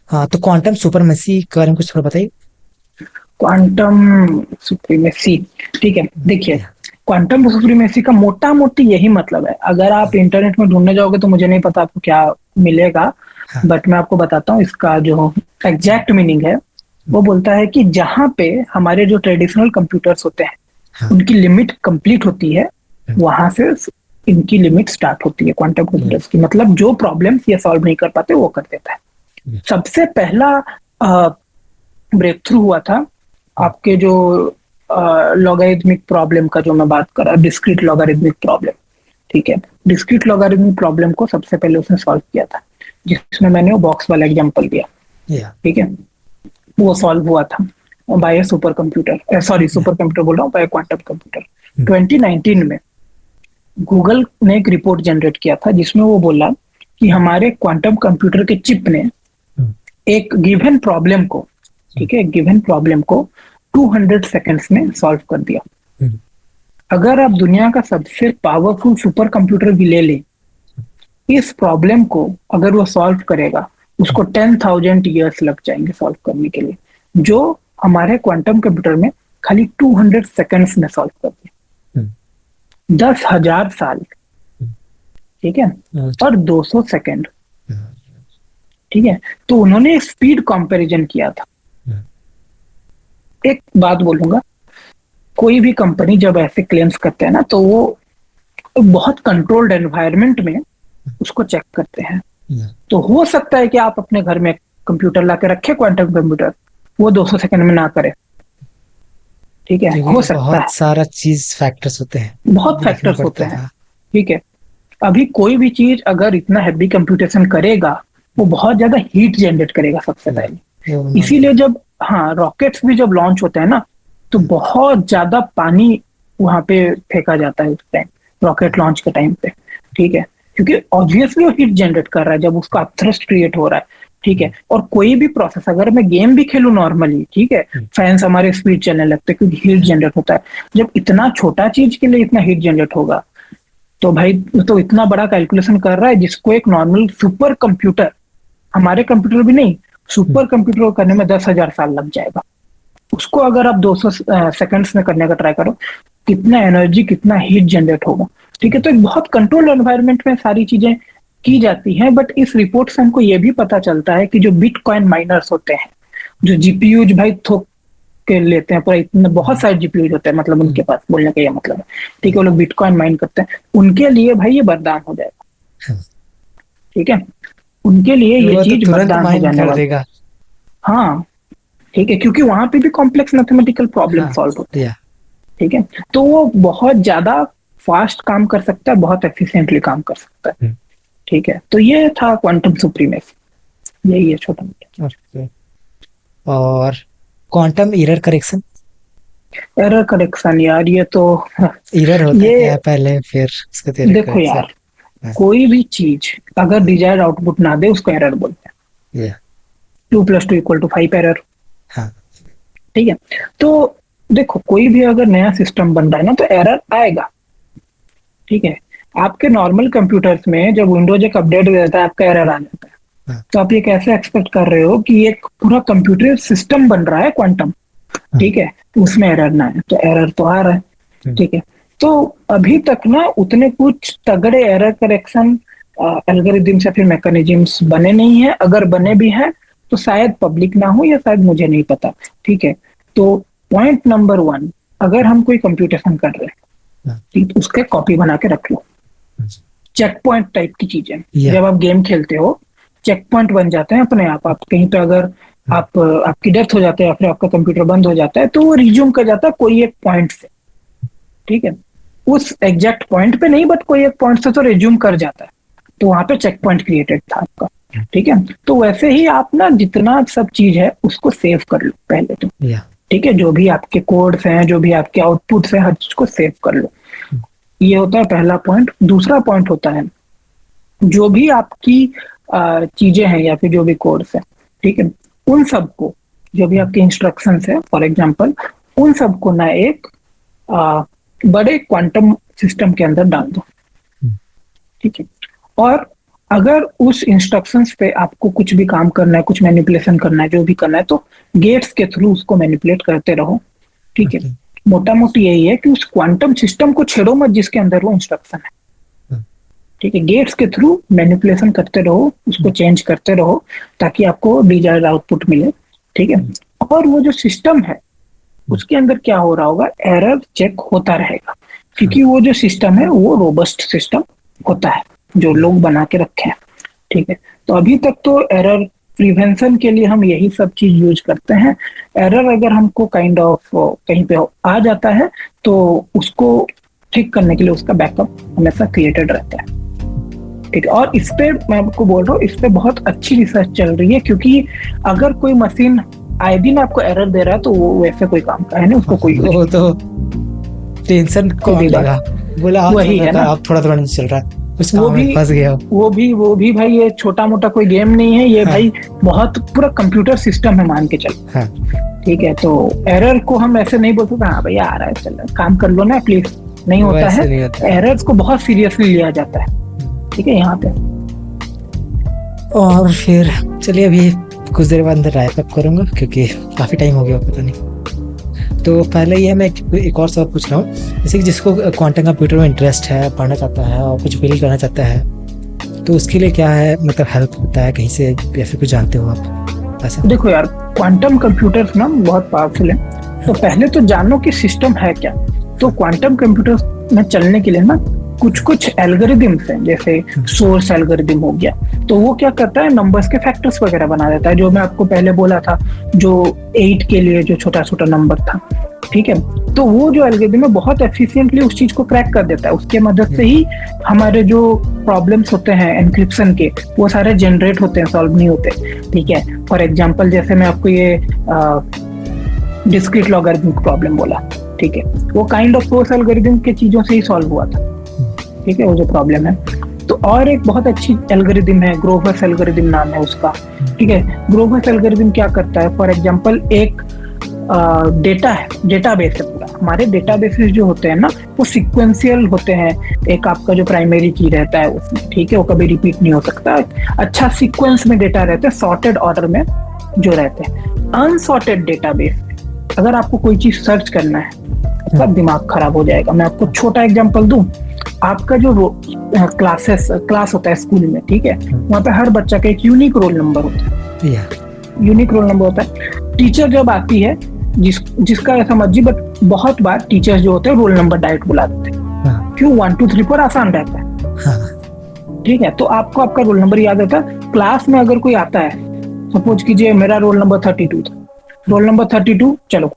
हाँ, तो क्वांटम सुपरमेसी के बारे में कुछ थोड़ा बताइए। क्वांटम सुप्रीमेसी, ठीक है, देखिए या, क्वांटम सुप्रीमेसी का मोटा मोटी यही मतलब है। अगर आप इंटरनेट में ढूंढने जाओगे तो मुझे नहीं पता आपको क्या मिलेगा, हाँ, बट मैं आपको बताता हूँ इसका जो एग्जैक्ट मीनिंग है। वो बोलता है कि जहां पे हमारे जो ट्रेडिशनल कंप्यूटर्स होते हैं हाँ, उनकी लिमिट कंप्लीट होती है, वहां से इनकी लिमिट स्टार्ट होती है क्वांटम कंप्यूटर्स की। मतलब जो प्रॉब्लम्स ये सॉल्व नहीं कर पाते वो कर देता है। सबसे पहला ब्रेक थ्रू हुआ था आपके जो लॉगरिथमिक प्रॉब्लम का, जो मैं बात कर रहा, डिस्क्रीट लॉगरिथमिक प्रॉब्लम, ठीक है। डिस्क्रीट लॉगरिथमिक प्रॉब्लम को सबसे पहले उसने सॉल्व किया था, जिसमें मैंने वो बॉक्स वाला एग्जांपल दिया, या, ठीक है। वो सॉल्व हुआ था by super computer, sorry super computer बोल रहा हूँ, बाय क्वांटम कंप्यूटर। 2019 में गूगल ने एक रिपोर्ट जनरेट किया था जिसमें वो बोला कि हमारे क्वांटम कंप्यूटर के चिप ने एक गिवन प्रॉब्लम को, ठीक है, गिवन प्रॉब्लम को 200 सेकंड्स में सॉल्व कर दिया। अगर आप दुनिया का सबसे पावरफुल सुपर कंप्यूटर भी ले लें, इस प्रॉब्लम को अगर वो सॉल्व करेगा उसको 10,000 ईयर्स लग जाएंगे सॉल्व करने के लिए, जो हमारे क्वांटम कंप्यूटर में खाली 200 सेकंड्स में सॉल्व कर दिया। 10,000 साल, ठीक है, और 200 सेकंड, ठीक है। तो उन्होंने स्पीड कंपैरिजन किया था। एक बात बोलूंगा, कोई भी कंपनी जब ऐसे क्लेम्स करते हैं ना, तो वो बहुत कंट्रोल्ड एनवायरनमेंट में उसको चेक करते हैं। तो हो सकता है कि आप अपने घर में कंप्यूटर ला के रखे क्वांटम कंप्यूटर, वो 200 सेकंड में ना करे, ठीक है, हो सकता है। बहुत सारा चीज फैक्टर्स होते हैं, बहुत देखना फैक्टर्स होते पड़ता हैं, था। ठीक है। अभी कोई भी चीज अगर इतना हैवी कंप्यूटेशन करेगा, वो बहुत ज्यादा हीट जनरेट करेगा सबसे पहले। इसीलिए जब, हाँ, रॉकेट्स भी जब लॉन्च होते हैं ना, तो बहुत ज्यादा पानी वहां पे फेंका जाता है उस टाइम, रॉकेट लॉन्च के टाइम पे, ठीक है, क्योंकि ऑब्वियसली वो हीट जनरेट कर रहा है जब उसका थ्रस्ट क्रिएट हो रहा है, ठीक है। और कोई भी प्रोसेस, अगर मैं गेम भी खेलूं नॉर्मली, ठीक है, फैंस हमारे स्पीड चलने लगते हैं क्योंकि हीट जनरेट होता है। जब इतना छोटा चीज के लिए इतना हीट जनरेट होगा, तो भाई तो इतना बड़ा कैलकुलेशन कर रहा है जिसको एक नॉर्मल सुपर कंप्यूटर, हमारे कंप्यूटर भी नहीं, सुपर कंप्यूटर को करने में 10,000 साल लग जाएगा। उसको अगर आप 200 सेकंड्स में करने का ट्राई करो, कितना एनर्जी, कितना हीट जनरेट होगा, ठीक है। तो एक बहुत कंट्रोल एनवायरनमेंट में सारी चीजें की जाती हैं। बट इस रिपोर्ट से हमको ये भी पता चलता है कि जो बिटकॉइन माइनर्स होते हैं, जो जीपीयूज भाई थोक के लेते हैं, पूरा इतना बहुत सारे जीपीयूज होते हैं, मतलब उनके पास, बोलने का ये मतलब है, ठीक है, वो लोग बिटकॉइन माइन करते हैं, उनके लिए भाई ये वरदान हो जाएगा, ठीक है, उनके लिए ये वो तो चीज तुरंत वरदान हो माइंड जाने कर वाला। देगा। हाँ, ठीक है, क्योंकि वहां पे भी कॉम्प्लेक्स मैथमेटिकल प्रॉब्लम हाँ, सॉल्व होते हैं, या, ठीक है। तो वो बहुत ज्यादा फास्ट काम कर सकता है, बहुत एफिशिएंटली काम कर सकता है, ठीक है। तो ये था क्वांटम सुप्रीमेसी, यही है छोटा मोटा। ओके। और quantum error correction, error correction, यार ये तो एरर होता ये क्या है पहले, फिर उसका एरर देखो करेक्शन। यार, कोई भी चीज अगर डिजायर्ड आउटपुट ना दे उसको एरर बोलते हैं। या, 2 + 2 = 5 एरर, हाँ, ठीक है। तो देखो, कोई भी अगर नया सिस्टम बन रहा है ना, तो एरर आएगा, ठीक है। आपके नॉर्मल कंप्यूटर्स में जब विंडोज एक अपडेट देता है, आपका एरर आ जाता है। हाँ, तो आप ये कैसे एक्सपेक्ट कर रहे हो कि एक पूरा कंप्यूटर सिस्टम बन रहा है क्वांटम, ठीक है, तो उसमें एरर ना है? तो एरर तो आ रहा है, ठीक है। तो अभी तक ना उतने कुछ तगड़े एरर करेक्शन एल्गोरिथम्स या फिर मैकेनिज्म्स बने नहीं है। अगर बने भी हैं तो शायद पब्लिक ना हो, या शायद मुझे नहीं पता, ठीक है। तो पॉइंट नंबर 1, अगर हम कोई कंप्यूटेशन कर रहे हैं, ठीक, तो उसके कॉपी बना के रख लो। चेक पॉइंट टाइप की चीजें, जब आप गेम खेलते हो, चेक पॉइंट बन जाते हैं अपने आप। आप कहीं पे अगर आपकी डेथ हो जाता है या फिर आपका कंप्यूटर बंद हो जाता है, तो वो रिज्यूम कर जाता है कोई एक पॉइंट से, ठीक है। उस एग्जैक्ट पॉइंट पे नहीं, बट कोई एक पॉइंट से तो रिज्यूम कर जाता है। तो वहां पे चेक पॉइंट क्रिएटेड था आपका, ठीक है। तो वैसे ही आप ना जितना सब चीज है उसको सेव कर लो पहले तो, ठीक है, जो भी आपके कोड्स हैं, जो भी आपके आउटपुट्स हैं, हर चीज को सेव कर लो। ये होता है पहला पॉइंट। दूसरा पॉइंट होता है, जो भी आपकी चीजें हैं या फिर जो भी कोड्स है, ठीक है, उन सबको, जो भी आपके इंस्ट्रक्शंस है फॉर एग्जांपल, उन सबको ना एक बड़े क्वांटम सिस्टम के अंदर डाल दो। ठीक है, और अगर उस इंस्ट्रक्शंस पे आपको कुछ भी काम करना है, कुछ मैनिपुलेशन करना है, जो भी करना है, तो गेट्स के थ्रू उसको मैनिपुलेट करते रहो। ठीक है, मोटा मोटी यही है कि उस क्वांटम सिस्टम को छेड़ो मत जिसके अंदर वो इंस्ट्रक्शन है। ठीक है, गेट्स के थ्रू मैनिपुलेशन करते रहो, उसको चेंज करते रहो ताकि आपको डिजायर्ड आउटपुट मिले। ठीक है, और वो जो सिस्टम है उसके अंदर क्या हो रहा होगा, एरर चेक होता रहेगा, क्योंकि वो जो सिस्टम है वो रोबस्ट सिस्टम होता है जो लोग बना के रखे हैं। ठीक है, तो अभी तक तो एरर प्रिवेंशन के लिए हम यही सब चीज यूज करते हैं। एरर अगर हमको काइंड ऑफ कहीं पे आ जाता है तो उसको ठीक करने के लिए उसका बैकअप हमेशा क्रिएटेड रहता है। ठीक है, और इस पे मैं आपको बोल रहा हूँ, इस पे बहुत अच्छी रिसर्च चल रही है, क्योंकि अगर कोई मशीन आए दिन आपको एरर दे रहा है तो वो वैसे कोई काम का है नहीं, उसको कोई वो तो टेंशन कौन लेगा, बोला आप वही है ना, आप थोड़ा थोड़ा नहीं चल रहा है, उस वो काम में भी फंस गया। वो भी भाई ये छोटा मोटा कोई गेम नहीं है, ये भाई बहुत पूरा कंप्यूटर सिस्टम है, मान के चल। ठीक है, तो एरर को हम ऐसे नहीं बोल सकते हाँ भैया आ रहा है चल काम कर लो ना प्लीज, नहीं होता है। एरर्स को बहुत सीरियसली लिया जाता है। ठीक है, यहाँ पे और फिर चलिए अभी कुछ देर बाद अंदर रैप अप करूंगा क्योंकि काफी टाइम हो गया पता नहीं। तो पहले ये मैं एक और सवाल पूछ रहा हूँ, जैसे कि जिसको क्वांटम कंप्यूटर में इंटरेस्ट है, पढ़ना चाहता है और कुछ बिल्ड करना चाहता है, तो उसके लिए क्या है, मतलब हेल्प होता है कहीं से या फिर कुछ जानते हो आप ऐसा? देखो यार, क्वांटम कंप्यूटर्स ना बहुत पावरफुल है, तो पहले तो जानो कि सिस्टम है क्या। तो क्वांटम कंप्यूटर्स में चलने के लिए ना कुछ एल्गोरिदम्स हैं, जैसे सोर्स एल्गोरिदम हो गया, तो वो क्या करता है, नंबर्स के फैक्टर्स वगैरह बना देता है, जो मैं आपको पहले बोला था, जो 8 के लिए जो छोटा छोटा नंबर था। ठीक है, तो वो जो एल्गोरिदम है बहुत एफिशिएंटली उस चीज को क्रैक कर देता है। उसके मदद से ही हमारे जो प्रॉब्लम्स होते हैं एनक्रिप्शन के, वो सारे जनरेट होते हैं, सॉल्व नहीं होते। ठीक है, फॉर एग्जांपल जैसे मैं आपको ये डिस्क्रीट लॉगरिथमिक प्रॉब्लम बोला, ठीक है, वो काइंड ऑफ सोर्स एल्गोरिदम के चीजों से ही सॉल्व हुआ था। ठीक है, वो जो प्रॉब्लम है, तो और एक बहुत अच्छी एल्गोरिदम है, ग्रोवर्स एल्गोरिदम नाम है उसका। ठीक है, ग्रोवर्स एल्गोरिदम क्या करता है, फॉर एग्जांपल एक डेटा है, डेटाबेस है पूरा। हमारे डेटाबेसेस जो होते हैं ना वो सीक्वेंशियल होते हैं, एक आपका जो प्राइमरी की रहता है उसमें, ठीक है, वो कभी रिपीट नहीं हो सकता, अच्छा सीक्वेंस में डेटा रहते हैं, सॉर्टेड ऑर्डर में जो रहते हैं। अनसॉर्टेड डेटाबेस, अगर आपको कोई चीज सर्च करना है आपका दिमाग खराब हो जाएगा। मैं आपको छोटा एग्जांपल दूं, आपका जो क्लास होता है स्कूल में, ठीक है, वहाँ पे हर बच्चा का एक यूनिक रोल नंबर होता है, यूनिक रोल नंबर होता है। टीचर जब आती है, जिसका ऐसा मर्जी, बट बहुत बार टीचर्स जो होते हैं रोल नंबर डायरेक्ट बुला देते हैं, क्यों, 1 2 3 4 आसान रहता है। ठीक है, तो आपको आपका रोल नंबर याद रहता है। क्लास में अगर कोई आता है, सपोज कीजिए मेरा रोल नंबर 32 था, रोल नंबर 32, चलो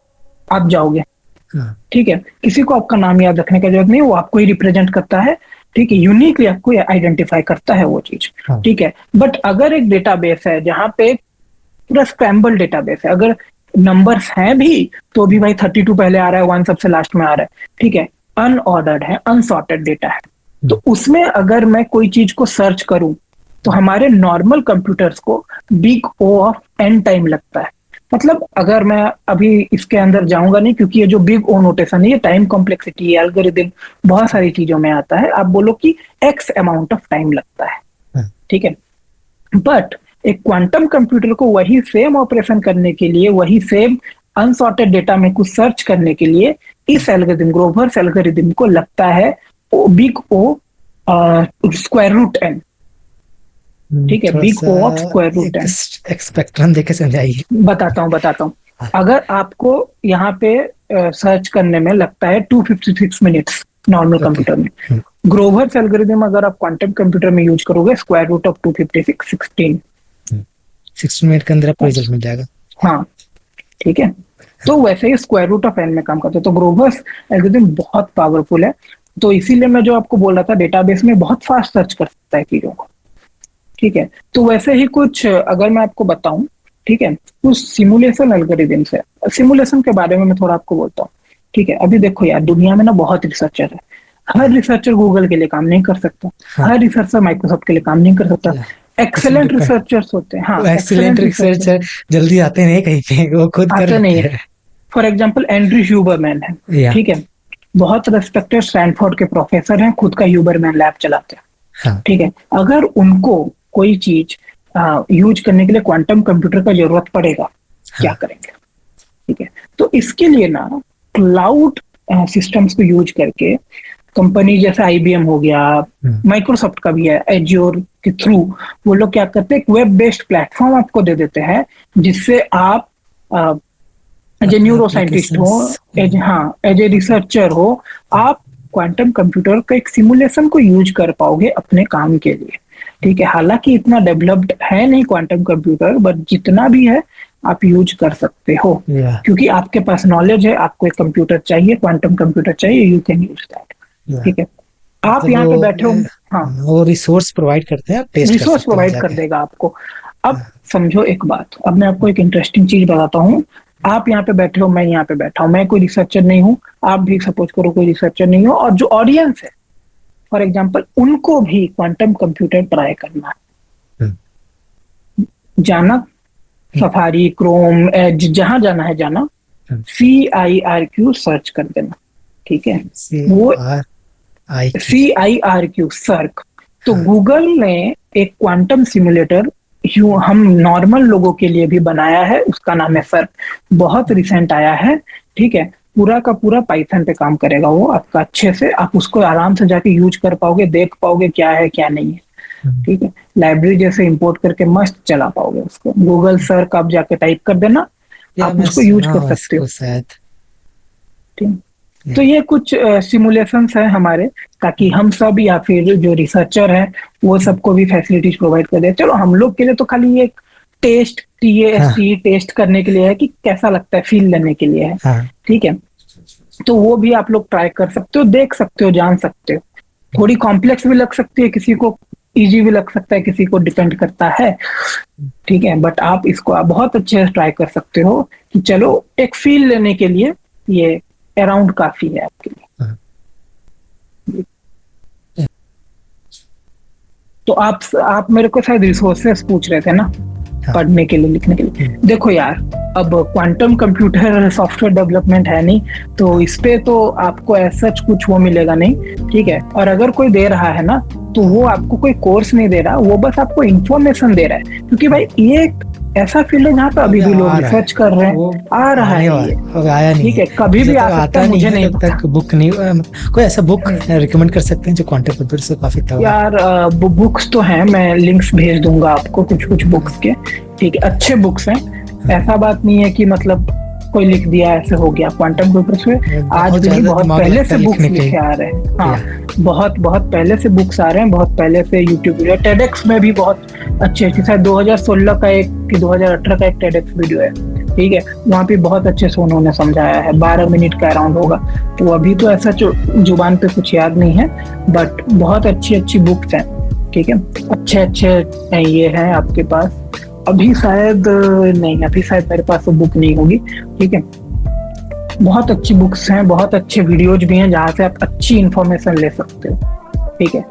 आप जाओगे। ठीक है, किसी को आपका नाम याद रखने का जरूरत नहीं, वो आपको ही रिप्रेजेंट करता है। ठीक है, यूनिकली आपको आइडेंटिफाई करता है वो चीज। ठीक है, बट अगर एक डेटाबेस है जहाँ पे पूरा स्क्रैम्बल डेटाबेस है, अगर नंबर्स हैं भी तो भी भाई 32 पहले आ रहा है, 1 सबसे लास्ट में आ रहा है, ठीक है, अनऑर्डर्ड है, अनसॉर्टेड डेटा है, तो उसमें अगर मैं कोई चीज को सर्च करूं तो हमारे नॉर्मल कंप्यूटर्स को big O of N time लगता है। मतलब अगर मैं अभी इसके अंदर जाऊंगा नहीं, क्योंकि ये जो बिग ओ नोटेशन है ये टाइम कॉम्प्लेक्सिटी, एल्गोरिदम, बहुत सारी चीजों में आता है। आप बोलो कि एक्स अमाउंट ऑफ टाइम लगता है। ठीक है, बट एक क्वांटम कंप्यूटर को वही सेम ऑपरेशन करने के लिए, वही सेम अनसॉर्टेड डेटा में कुछ सर्च करने के लिए, इस एल्गोरिदम, ग्रोवर्स एल्गोरिदम को लगता है big O square root N. ठीक है, big O of square root N. Spectrum देके समझाइए। बताता हूँ। अगर आपको यहाँ पे सर्च करने में लगता है 256 मिनट्स नॉर्मल कंप्यूटर में, ग्रोवर्स एल्गोरिदम अगर आप क्वांटम कंप्यूटर में यूज करोगे, स्क्वायर रूट ऑफ 256 16 मिनट के अंदर आपको रिजल्ट मिल जाएगा। हाँ, ठीक है, तो वैसे ही स्क्वायर रूट ऑफ एन में काम करते हैं। तो ग्रोवर्स एल्गोरिदम बहुत पावरफुल है, तो इसीलिए मैं जो आपको बोल रहा था, डेटाबेस में बहुत फास्ट सर्च कर सकता है चीजों को। ठीक है, तो वैसे ही कुछ अगर मैं आपको बताऊं ठीक है, उस सिमुलेशन एल्गोरिदम से। सिमुलेशन के बारे में मैं थोड़ा आपको बोलता हूँ, ठीक है। अभी देखो यार, दुनिया में ना बहुत रिसर्चर है। हर रिसर्चर गूगल के लिए काम नहीं कर सकता, हाँ, हर रिसर्चर माइक्रोसॉफ्ट के लिए काम नहीं कर सकता। उसमें एक्सेलेंट डिपेंड। रिसर्चर्स होते हैं, हाँ, एक्सीलेंट एक्सेलेंट रिसर्चर रिसर्चर जल्दी आते नहीं कहीं पे, वो खुद कर आते नहीं लेते है। हैं। फॉर एग्जाम्पल एंड्रयू ह्यूबरमैन है, या ठीक है, बहुत रेस्पेक्टेड स्टैनफोर्ड के प्रोफेसर हैं, खुद का ह्यूबरमैन लैब चलाते हैं, हाँ, ठीक है। अगर उनको कोई चीज यूज करने के लिए क्वांटम कंप्यूटर का जरूरत पड़ेगा, क्या हाँ, करेंगे? ठीक है, तो इसके लिए ना क्लाउड सिस्टम्स को यूज करके कंपनी जैसे आईबीएम हो गया, हम्म, माइक्रोसॉफ्ट का भी है, एज्योर के थ्रू वो लोग क्या करते हैं, एक वेब बेस्ड प्लेटफॉर्म आपको दे देते हैं, जिससे आप एज ए अपने न्यूरो साइंटिस्ट हो, एप्लीकेशंस। एज, हाँ, एज ए रिसर्चर हो, आप क्वांटम कंप्यूटर का एक सिमुलेशन को यूज कर पाओगे अपने काम के लिए, ठीक है। हालांकि इतना डेवलप्ड है नहीं क्वांटम कंप्यूटर, बट जितना भी है आप यूज कर सकते हो, या क्योंकि आपके पास नॉलेज है, आपको एक कंप्यूटर चाहिए, क्वांटम कंप्यूटर चाहिए, यू कैन यूज दैट, या ठीक है। आप मतलब यहाँ पे बैठे हो, हाँ, वो रिसोर्स प्रोवाइड करते हैं, आप टेस्ट कर रिसोर्स सकते हो वहाँ प्रोवाइड कर जाके। देगा आपको। अब हाँ, समझो एक बात, अब मैं आपको एक इंटरेस्टिंग चीज बताता हूँ। आप यहाँ पे बैठे हो, मैं यहाँ पे बैठा हूँ, मैं कोई रिसर्चर नहीं हूँ, आप भी सपोज करो कोई रिसर्चर नहीं हो, और जो ऑडियंस है फॉर एग्जाम्पल, उनको भी क्वांटम कंप्यूटर ट्राई करना है। हम्म, जाना, हम्म, सफारी, क्रोम, एज, जहां जाना है जाना, हम्म, CIRQ सर्च कर देना, ठीक है। सी वो आर आई क्यू CIRQ सर्क, तो हाँ, गूगल ने एक क्वांटम सिमुलेटर हम नॉर्मल लोगों के लिए भी बनाया है, उसका नाम है सर्क। बहुत रिसेंट आया है, ठीक है। पूरा का पूरा पाइथन पे काम करेगा वो आपका, अच्छे से आप उसको आराम से जाके यूज कर पाओगे, देख पाओगे क्या है क्या नहीं है, हम्म, ठीक है। लाइब्रेरी जैसे इंपोर्ट करके मस्त चला पाओगे उसको। गूगल सर्क आप जाके टाइप कर देना, या आप मैं उसको यूज सुना कर हूँ सकते हो, इसको शायद। ठीक है। तो या ये कुछ सिमुलेशंस है हमारे, ताकि हम सब या फिर जो रिसर्चर है वो सबको भी फैसिलिटीज प्रोवाइड कर दे। चलो हम लोग के लिए तो खाली ये टेस्ट, हाँ, TAST टेस्ट करने के लिए है कि कैसा लगता है, फील लेने के लिए है, हाँ, ठीक है। तो वो भी आप लोग ट्राई कर सकते हो, देख सकते हो, जान सकते हो। थोड़ी कॉम्प्लेक्स भी लग सकती है किसी को, इजी भी लग सकता है किसी को, डिपेंड करता है, ठीक है। बट आप इसको आप बहुत अच्छे से ट्राई कर सकते हो कि चलो एक फील लेने के लिए ये अराउंड काफी है आपके लिए। हाँ, तो आप मेरे को शायद रिसोर्सेस पूछ रहे थे ना, हाँ, पढ़ने के लिए, लिखने के लिए। देखो यार, अब क्वांटम कंप्यूटर सॉफ्टवेयर डेवलपमेंट है नहीं, तो इस पे तो आपको ऐसा कुछ वो मिलेगा नहीं, ठीक है। और अगर कोई दे रहा है ना, तो वो आपको कोई कोर्स नहीं दे रहा, वो बस आपको इंफॉर्मेशन दे रहा है, क्योंकि भाई ये एक ऐसा फील्ड है जहाँ पे अभी अभी भी लोग आ रहा है, रिसर्च कर रहे वो हैं, आ रहा आने है वाला ये, अभी आया नहीं ठीक है। है, कभी जब भी तक आ सकता आता है, नहीं मुझे है नहीं तब पता। तक बुक नहीं कोई ऐसा बुक रिकमेंड कर सकते हैं जो क्वांटम कंप्यूटर से काफी तगड़ा हो? यार बुक्स तो हैं, मैं लिंक्स भेज दूंगा आपको कुछ कुछ बुक्स के, ठीक है, अच्छे बुक्स हैं। ऐसा बात नहीं है कि मतलब कोई लिख दिया ऐसे हो गया, क्वांटम कंप्यूटर से आज बहुत भी नहीं, ज्यादा बहुत दिमाग पहले लगता से है बुक्स लिखने के लिखे लिए। आ रहे हैं, हाँ, या बहुत बहुत पहले से बुक्स आ रहे हैं, बहुत पहले से यूट्यूब वीडियो, टेडेक्स में भी बहुत अच्छे अच्छे, शायद 2016 का एक कि 2018 का एक टेडेक्स वीडियो है, ठीक है, वहाँ पे बहुत अच्छे से उन्होंने समझाया है, 12 मिनट का अराउंड होगा। तो अभी तो ऐसा जुबान पे कुछ याद नहीं है, बट बहुत अच्छी अच्छी बुक्स हैं, ठीक है, अच्छे अच्छे ये हैं आपके पास। अभी शायद नहीं, अभी शायद मेरे पास वो बुक नहीं होगी, ठीक है। बहुत अच्छी बुक्स हैं, बहुत अच्छे वीडियोज भी हैं जहाँ से आप अच्छी इंफॉर्मेशन ले सकते हो, ठीक है।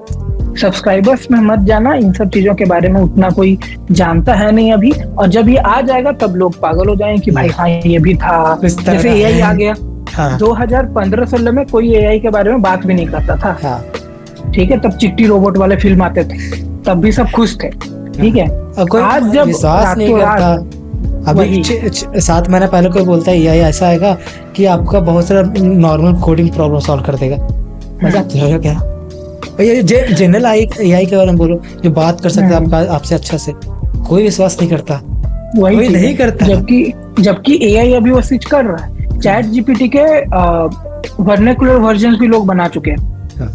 सब्सक्राइबर्स में मत जाना, इन सब चीजों के बारे में उतना कोई जानता है नहीं अभी, और जब ये आ जाएगा तब लोग पागल हो जाएंगे कि भाई हाँ ये भी था, इस तरह जैसे का AI है। आ गया। हाँ, 2015-16 में कोई AI के बारे में बात भी नहीं करता था, हाँ, ठीक है, तब चिट्टी रोबोट वाले फिल्म आते थे, तब भी सब खुश थे, ठीक है। और कोई आज जब विश्वास नहीं रातों करता। रात, अभी वही 7 महीना पहले कोई बोलता है AI ऐसा आएगा कि आपका बहुत सारा नॉर्मल कोडिंग प्रॉब्लम सॉल्व कर देगा। मजाक कर रहे हो क्या? और ये जनरल AI के बारे में बोलो, जो बात कर सकता है आपका आपसे अच्छा से, कोई विश्वास नहीं करता, वही कोई चीज नहीं है। करता। जबकि AI अभी वो स्विच कर रहा है, चैट GPT के वर्नेकुलर वर्जन भी लोग बना चुके हैं, हाँ,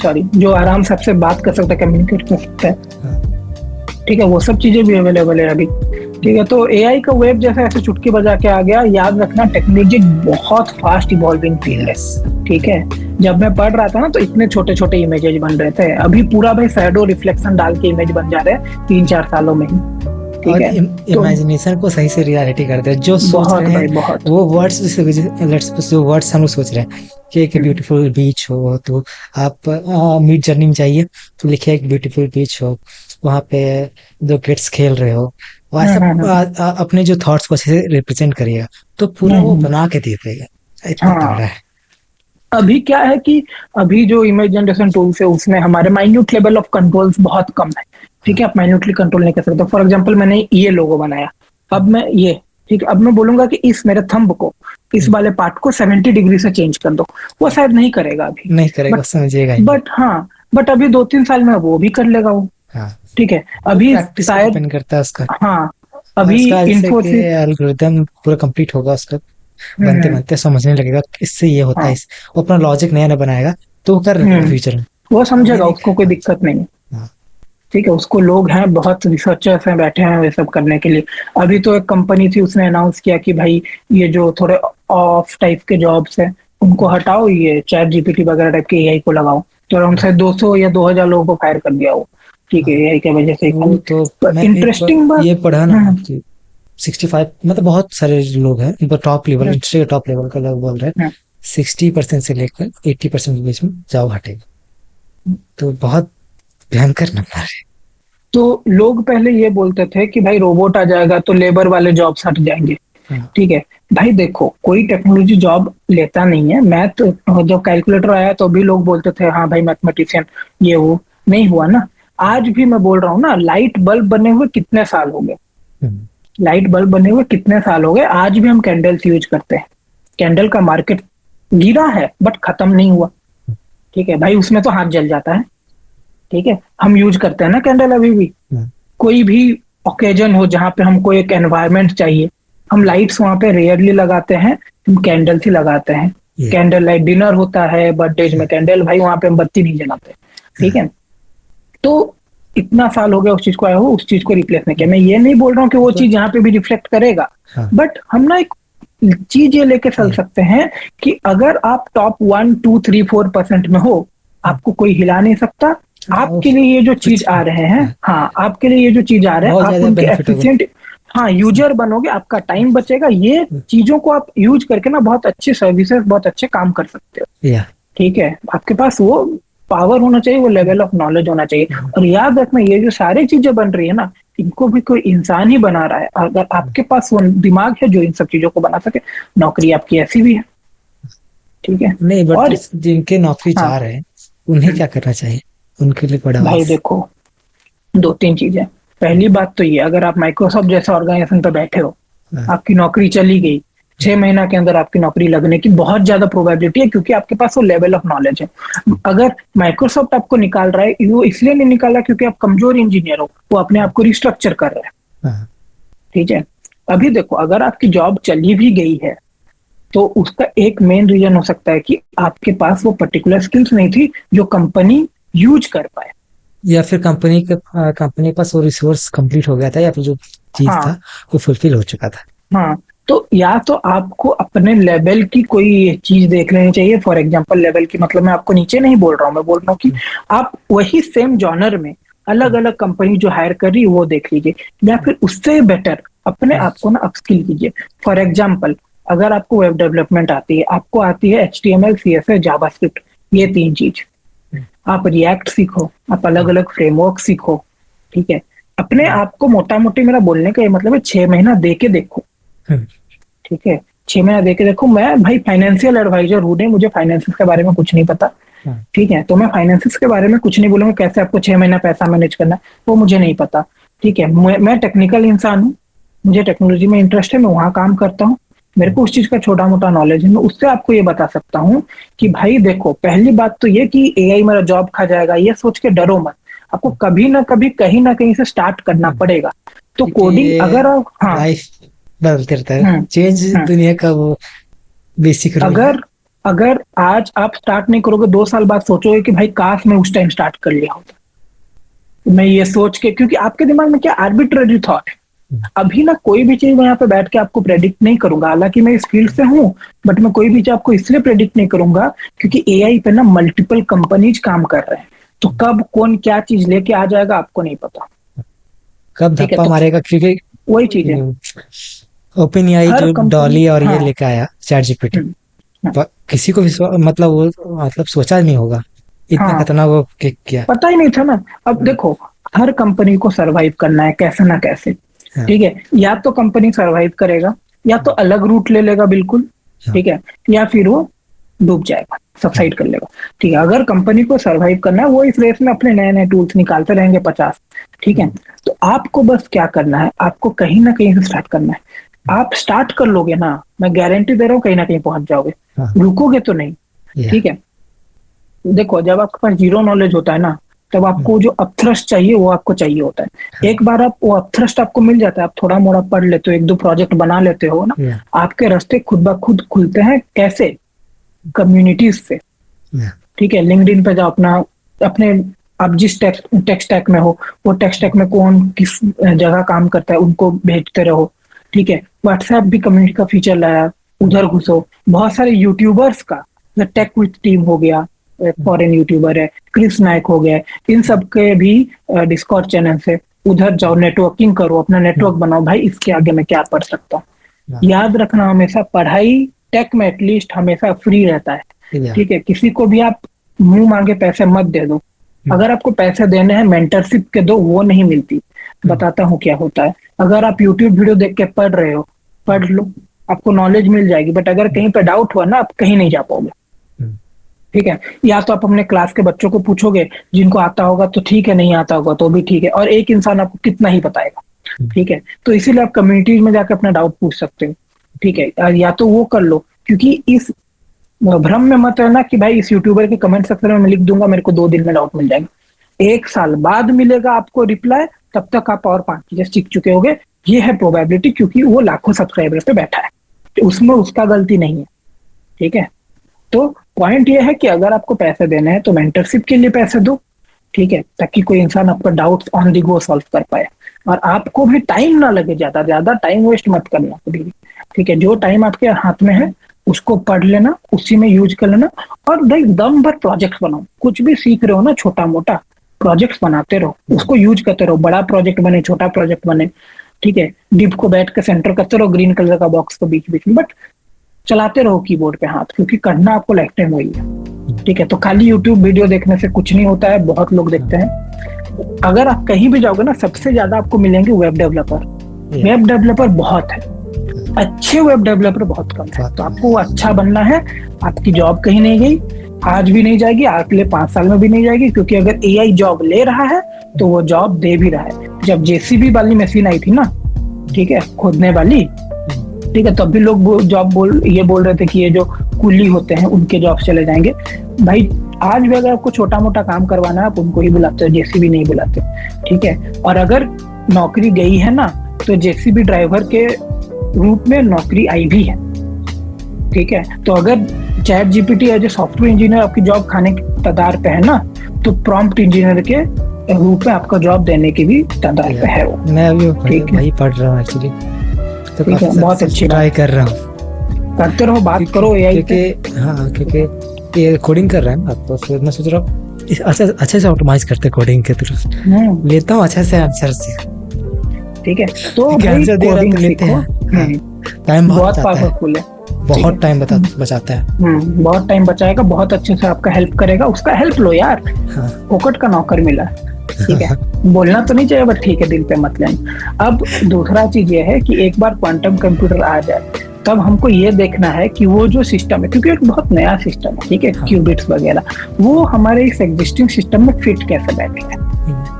सॉरी, जो आराम से आपसे बात कर सकता है, कम्युनिकेट कर सकता है, हाँ, ठीक है, वो सब चीजें भी अवेलेबल है अभी, ठीक है। तो AI का वेब जैसे ऐसे चुटकी बजा के आ गया, याद रखना टेक्नोलॉजी बहुत फास्ट इवॉल्विंग फील्ड है, yes, ठीक है। जब मैं पढ़ रहा था ना, तो इतने छोटे छोटे इमेजेस बन रहे थे, अभी पूरा भाई शैडो रिफ्लेक्शन डाल के इमेज बन जा रहे हैं 3-4 सालों में ही, ठीक और है। तो इमेजिनेशन को सही से रियलिटी करते हैं, जो सोच बहुत रहे भाई हैं बहुत। वो वर्ड्स, लेट्स सपोज जो वर्ड्स हम लोग सोच रहे हैं कि एक हम्म, ब्यूटीफुल बीच हो, तो आप मिड जर्नी में जाइए तो लिखिए एक ब्यूटीफुल बीच हो, वहां पे दो किड्स खेल रहे हो, और हम्म, ऐसा हम्म, अपने जो थॉट्स को अच्छे से रिप्रेजेंट करिएगा, तो हम्म, पूरा वो बना के दे देगा, इतना तगड़ा हाँ। है। अभी क्या है कि अभी जो इमेज जनरेशन टूल्स है उसमें हमारे माइन्यूट लेवल ऑफ कंट्रोल्स बहुत कम है। ठीक हाँ। है, आप माइन्यूटली कंट्रोल नहीं कर सकते। फॉर एग्जांपल मैंने ये लोगो बनाया, अब हम्म, मैं ये, ठीक है, अब मैं बोलूंगा कि इस मेरे थंब को, इस हम्म, वाले पार्ट को 70 डिग्री से चेंज कर दो, वो शायद नहीं करेगा अभी। नहीं करेगा, बट समझिएगा ही नहीं। बट हाँ, बट अभी 2-3 साल में वो भी कर लेगा वो। हाँ, ठीक है, वो अभी प्रैक्टिस पे शायद, डिपेंड करता है उसका। हाँ, और अभी उसका जैसे कि इंफोसिस, एल्गोरिदम पूरा कंप्लीट होगा उसका, बनते हम्म, बनते समझने लगेगा कि इससे ये होता है, हाँ, इस वो अपना लॉजिक नया नया बनाएगा, तो वो कर लेगा हम्म, फ्यूचर में। वो ये समझेगा, नहीं। उसको कोई हाँ। दिक्कत नहीं है। हाँ। ठीक है, उसको लोग हैं, बहुत रिसर्चर्स हैं बैठे हैं ये सब करने के लिए। अभी तो एक कंपनी थी, उसने अनाउंस किया कि भाई ये जो थोड़े ऑफ टाइप के जॉब्स हैं उनको हटाओ, ये चैट जीपीटी वगैरह टाइप के एआई को लगाओ। तो अराउंड हाँ। शायद 200 या 2000 लोगों को फायर कर दिया वो। ठीक है, हाँ। एआई की वजह से वो खाली। तो मैं एक इंटरेस्टिंग बात। ये पढ़ा ना हम्म, कि 65, मतलब बहुत सारे लोग हैं, मतलब टॉप लेवल, हम्म, इंडस्ट्री के टॉप लेवल का लोग बोल रहे हैं हम्म। 60% से लेकर 80% के बीच में जॉब हटेगा, तो बहुत भयंकर नंबर है। तो लोग पहले ये बोलते थे कि भाई रोबोट आ जाएगा तो लेबर वाले जॉब्स हट जाएंगे। हाँ। ठीक है, भाई देखो कोई टेक्नोलॉजी जॉब लेता नहीं है। मैथ, जब कैलकुलेटर आया तो भी लोग बोलते थे हाँ भाई मैथमेटिशियन, ये वो, नहीं हुआ ना। आज भी मैं बोल रहा हूँ ना, लाइट बल्ब बने हुए कितने साल हो गए, हम्म, लाइट बल्ब बने हुए कितने साल हो गए, आज भी हम कैंडल्स यूज करते हैं। कैंडल का मार्केट गिरा है बट खत्म नहीं हुआ। ठीक है भाई, उसमें तो हाथ जल जाता है। ठीक है, हम यूज करते हैं ना कैंडल अभी भी। हम्म, कोई भी ओकेजन हो जहाँ पे हमको एक एनवायरनमेंट चाहिए, हम लाइट्स वहां पे रेयरली लगाते हैं, हम कैंडल्स ही लगाते हैं। ये। कैंडल लाइट डिनर होता है, बर्थडेज में कैंडल, भाई वहां पे हम बत्ती नहीं जलाते। ठीक हाँ। है, तो इतना साल हो गया उस चीज को आया हो, उस चीज को रिप्लेस नहीं किया। मैं ये नहीं बोल रहा हूँ कि वो चीज बट यहाँ पे भी रिफ्लेक्ट करेगा, हाँ। बट हम ना एक चीज ये लेके चल ये। सकते हैं कि अगर आप टॉप 1, 2, 3, 4% में हो, आपको कोई हिला नहीं सकता। वो आपके लिए ये जो चीज कुछ आ नहीं। रहे हैं, हाँ, हाँ, आपके लिए ये जो चीज आ रहे हैं, बहुत आप ज्यादा उनके बेनिफिट होगा। एफिशिएंट, हाँ, यूजर बनोगे, आपका टाइम बचेगा। ये चीजों को आप यूज करके ना बहुत अच्छी सर्विसेज, बहुत अच्छे काम कर सकते हो। या। ठीक है, आपके पास वो पावर होना चाहिए, वो लेवल ऑफ नॉलेज होना चाहिए। और याद रखना, ये जो सारी चीजें बन रही है ना, इनको भी कोई इंसान ही बना रहा है। अगर आपके पास वो दिमाग है जो इन सब चीजों को बना सके, नौकरी आपकी ऐसी भी है। ठीक है। नहीं, बट और जिनके नौकरी हाँ, जा रहे हैं उन्हें क्या करना चाहिए, उनके लिए बड़ा भाई आवाज। देखो, 2-3 चीजें। पहली बात तो ये, अगर आप माइक्रोसॉफ्ट जैसे ऑर्गेनाइजेशन पे बैठे हो, हाँ। आपकी नौकरी चली गई, 6 महीना के अंदर आपकी नौकरी लगने की बहुत ज्यादा प्रोबेबिलिटी है, क्योंकि आपके पास वो लेवल ऑफ नॉलेज है। अगर माइक्रोसॉफ्ट आपको निकाल रहा है, वो इसलिए नहीं निकाला क्योंकि आप कमजोर इंजीनियर हो, वो अपने आप को रिस्ट्रक्चर कर रहा है। हाँ। ठीक है, अभी देखो, अगर आपकी जॉब चली भी गई है तो उसका एक मेन रीजन हो सकता है कि आपके पास वो पर्टिकुलर स्किल्स नहीं थी जो कंपनी यूज कर पाए। या फिर कंपनी के पास वो रिसोर्स कंप्लीट हो गया था, या फिर जो चीज था हाँ, वो फुलफिल हो चुका था। हाँ, तो या तो आपको अपने लेवल की कोई चीज देख लेनी चाहिए। फॉर एग्जांपल, लेवल की मतलब मैं आपको नीचे नहीं बोल रहा हूँ, मैं बोल रहा हूँ कि हम्म, आप वही सेम जॉनर में अलग हम्म, अलग कंपनी जो हायर कर रही है वो देख लीजिए, या फिर उससे बेटर अपने हम्म, आप को ना अपस्किल कीजिए। फॉर एग्जाम्पल, अगर आपको वेब डेवलपमेंट आती है, आपको आती है HTML, CSS, जावास्क्रिप्ट, ये 3 चीज, आप रिएक्ट सीखो, आप अलग हम्म, अलग फ्रेमवर्क सीखो। ठीक है, अपने हम्म, आप को, मोटा मोटी मेरा बोलने का ये मतलब है, 6 महीना दे के देखो। हम्म, ठीक है, 6 महीना दे के देखो। मैं भाई फाइनेंशियल एडवाइजर हूँ नहीं, मुझे फाइनेंसिस के बारे में कुछ नहीं पता। हाँ, ठीक है, तो मैं फाइनेंसिस के बारे में कुछ नहीं बोलूंगा, कैसे आपको 6 महीना पैसा मैनेज करना है वो मुझे नहीं पता। ठीक है, मैं टेक्निकल इंसान हूँ, मुझे टेक्नोलॉजी में इंटरेस्ट है, मैं वहां काम करता हूँ, मेरे को उस चीज का छोटा मोटा नॉलेज है। मैं उससे आपको ये बता सकता हूँ कि भाई देखो, पहली बात तो ये कि एआई मेरा जॉब खा जाएगा, ये सोच के डरो मत। आपको कभी ना कभी, कहीं ना कहीं से स्टार्ट करना हम्म, पड़ेगा। तो क्योंकि कोडिंग ये अगर आप, हाँ, लाइफ बदलते रहता है, हम्म, चेंज हम्म, दुनिया का वो बेसिक रूल है। अगर अगर आज आप स्टार्ट नहीं करोगे, 2 साल बाद सोचोगे कि भाई काश मैं उस टाइम स्टार्ट कर लिया होता। मैं ये सोच के, क्योंकि आपके दिमाग में क्या आर्बिट्ररी थॉट है। हम्म, अभी ना कोई भी चीज मैं यहाँ पे बैठ के आपको प्रेडिक्ट नहीं करूंगा, हालांकि मैं इस फील्ड से हूँ, बट मैं कोई भी चीज आपको इसलिए प्रेडिक्ट नहीं करूंगा क्योंकि एआई पे ना मल्टीपल कंपनीज काम कर रहे हैं। तो कब कौन क्या चीज लेके आ जाएगा आपको नहीं पता। कब ठीक है, धप्पा तो मारेगा, क्योंकि वही चीज है। ओपन एआई हर जो कंपनी, डॉली और ये हाँ, लेके आया चैट जीपीटी, हाँ, किसी को भी मतलब वो मतलब सोचा नहीं होगा इतना हाँ, खतरनाक वो किक किया। पता ही नहीं था ना। अब हाँ, देखो, हर कंपनी को सरवाइव करना है कैसे ना कैसे। हाँ, ठीक है, या तो कंपनी सरवाइव करेगा, या तो अलग रूट ले लेगा बिल्कुल। हाँ, ठीक है, या फिर वो डूब जाएगा, हाँ, सबसाइड कर लेगा। ठीक है, अगर कंपनी को सरवाइव करना है, वो इस रेस में अपने नए नए टूल्स निकालते रहेंगे 50। ठीक है, तो आपको बस क्या करना है, आपको कहीं ना कहीं से स्टार्ट करना है। आप स्टार्ट कर लोगे ना, मैं गारंटी दे रहा हूँ कहीं ना कहीं पहुंच जाओगे। हाँ, रुकोगे तो नहीं। या, ठीक है, देखो, जब आपके पास जीरो नॉलेज होता है ना, तब आपको जो अपथ्रस्ट चाहिए वो आपको चाहिए होता है। हाँ, एक बार आप वो अपथ्रस्ट आपको मिल जाता है, आप थोड़ा मोड़ा पढ़ लेते हो, एक दो प्रोजेक्ट बना लेते हो ना, या, आपके रास्ते खुद ब खुद खुलते हैं। कैसे? कम्युनिटीज से। या, ठीक है, लिंक्डइन पे जाओ, अपना अपने आप जिस टेक्स्ट टैक में हो, वो टेक्स्ट टैक में कौन किस जगह काम करता है उनको भेजते रहो। ठीक है, व्हाट्सएप भी कम्युनिटी का फीचर लाया, उधर घुसो। बहुत सारे यूट्यूबर्स का, टेक विद टीम हो गया, फॉरेन यूट्यूबर है, क्रिस नायक हो गया, इन सब के भी डिस्कॉर्ड चैनल से उधर जाओ, नेटवर्किंग करो, अपना नेटवर्क बनाओ। भाई इसके आगे मैं क्या पढ़ सकता हूँ? याद रखना, हमेशा पढ़ाई टेक में एटलीस्ट हमेशा फ्री रहता है। या, ठीक है, किसी को भी आप मुंह मांगे पैसे मत दे दो। अगर आपको पैसे देने हैं, मेंटरशिप के दो, वो नहीं मिलती। बताता हूँ क्या होता है। अगर आप यूट्यूब वीडियो देख के पढ़ रहे हो, पढ़ लो, आपको नॉलेज मिल जाएगी। बट अगर कहीं पे डाउट हुआ ना, आप कहीं नहीं जा पाओगे। ठीक है, या तो आप अपने क्लास के बच्चों को पूछोगे, जिनको आता होगा तो ठीक है, नहीं आता होगा तो भी ठीक है, और एक इंसान आपको कितना ही बताएगा। ठीक है, तो इसीलिए आप कम्युनिटीज में जाकर अपना डाउट पूछ सकते हो। ठीक है, या तो वो कर लो, क्योंकि इस भ्रम में मत रहना कि भाई इस यूट्यूबर के कमेंट सेक्शन में मैं लिख दूंगा, मेरे को 2 दिन में डाउट मिल जाएगा। 1 साल बाद मिलेगा आपको रिप्लाई, तब तक आप और 5 चीजें सीख चुके होगे। ये है प्रोबेबिलिटी, क्योंकि वो लाखों सब्सक्राइबर पे बैठा है, तो उसमें उसका गलती नहीं है। ठीक है, तो पॉइंट ये है कि अगर आपको पैसे देने हैं तो मेंटरशिप के लिए पैसे दो। ठीक है, ताकि कोई इंसान आपका doubts on the go solve कर पाए, और आपको भी टाइम ना लगे, ज्यादा ज्यादा टाइम वेस्ट मत करना कभी भी। ठीक है, जो टाइम आपके हाथ में है उसको पढ़ लेना, उसी में यूज कर लेना, और भाई दम भर प्रोजेक्ट बनाओ। कुछ भी सीख रहे हो ना, छोटा मोटा प्रोजेक्ट बनाते रहो, उसको यूज करते रहो। बड़ा प्रोजेक्ट बने, छोटा प्रोजेक्ट बने। ठीक है, डिप को बैठ के सेंटर करते रहो, ग्रीन कलर का बॉक्स को बीच बीच में, बट चलाते रहो कीबोर्ड पे हाथ, क्योंकि करना आपको लाइफ टाइम वही है। ठीक है, तो खाली यूट्यूब वीडियो देखने से कुछ नहीं होता है, बहुत लोग देखते हैं। अगर आप कहीं भी जाओगे ना, सबसे ज्यादा आपको मिलेंगे वेब डेवलपर। वेब डेवलपर बहुत है, अच्छे वेब डेवलपर बहुत कम है। तो आपको अच्छा बनना है। आपकी जॉब कहीं नहीं गई, आज भी नहीं जाएगी, अगले 5 साल में भी नहीं जाएगी, क्योंकि अगर एआई जॉब ले रहा है तो वो जॉब दे भी रहा है। जब जेसीबी वाली मशीन आई थी ना, ठीक है, खोदने वाली, ठीक है, तब भी लोग ये बोल रहे थे कि ये जो कुली होते हैं उनके जॉब चले जाएंगे। भाई आज भी अगर आपको छोटा मोटा काम करवाना है, आप उनको ही बुलाते हो, जेसीबी नहीं बुलाते। ठीक है, और अगर नौकरी गई है ना, तो जेसीबी ड्राइवर के रूप में नौकरी आई भी है। ठीक है, तो अगर ChatGPT as a software engineer आपकी जॉब खाने की कगार पे है ना, तो प्रॉम्प्ट इंजीनियर के रूप में आपका जॉब देने की भी कगार पे है वो। मैं अभी ठीक है, वही पढ़ रहा हूँ एक्चुअली, तो ठीक है, बहुत अच्छी ट्राई कर रहा हूँ। करते रहो, बात करो एआई पे। क्योंकि हाँ, क्योंकि ये कोडिंग कर रहा है ना, तो फिर मैं सोच रहा हूँ अच्छे से ऑप्टिमाइज करते कोडिंग के थ्रू लेता हूँ अच्छे से आंसर से। ठीक है, तो भाई कोडिंग सीखो, टाइम बहुत पावरफुल है, बहुत टाइम बचाता है। बहुत टाइम बचाएगा, बहुत अच्छे से आपका हेल्प करेगा। उसका हेल्प लो यार, फोकट का नौकर मिला। ठीक है, बोलना तो नहीं चाहिए, बट ठीक है, दिल पे मत लेना। अब दूसरा चीज ये है कि एक बार क्वांटम कंप्यूटर आ जाए, तब हमको ये देखना है कि वो जो सिस्टम है, क्योंकि एक बहुत नया सिस्टम है, ठीक है, क्यूबिट्स वगैरह, वो हमारे इस एग्जिस्टिंग सिस्टम में फिट कैसे बैठे।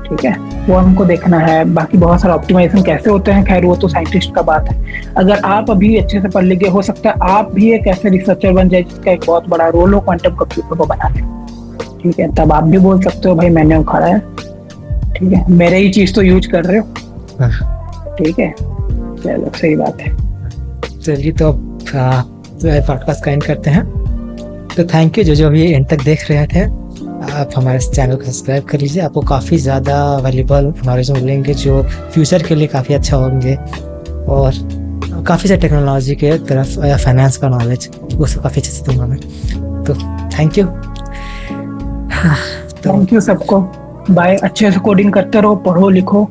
ठीक है, वो हमको देखना है। बाकी बहुत सारा ऑप्टिमाइजेशन कैसे होते हैं, खैर वो तो साइंटिस्ट का बात है। अगर आप अभी अच्छे से पढ़ लिखे, हो सकता है आप भी एक ऐसे रिसर्चर बन जाए जिसका एक बहुत बड़ा रोल हो क्वांटम कंप्यूटर को बनाने। ठीक है, तब आप भी बोल सकते हो भाई मैंने उखाड़ा है। ठीक है, मेरे ही चीज तो यूज कर रहे हो। ठीक है, चलो सही बात है। चलिए, तो पॉडकास्ट का एंड करते हैं। तो थैंक यू जो अभी एंड तक देख रहे थे। आप हमारे चैनल को सब्सक्राइब कर लीजिए, आपको काफ़ी ज़्यादा वैल्यूबल नॉलेज मिलेंगे जो फ्यूचर के लिए काफ़ी अच्छा होंगे, और काफ़ी सारे टेक्नोलॉजी के तरफ या फाइनेंस का नॉलेज वो सब काफ़ी अच्छे से दूंगा मैं। तो थैंक यू। थैंक यू सबको, बाय। अच्छे से कोडिंग करते रहो, पढ़ो लिखो।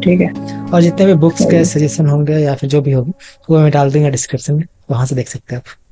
ठीक है। और जितने भी बुक्स के सजेशन होंगे या फिर जो भी होगी वो मैं डाल दूंगा डिस्क्रिप्शन में, वहां से देख सकते हैं आप।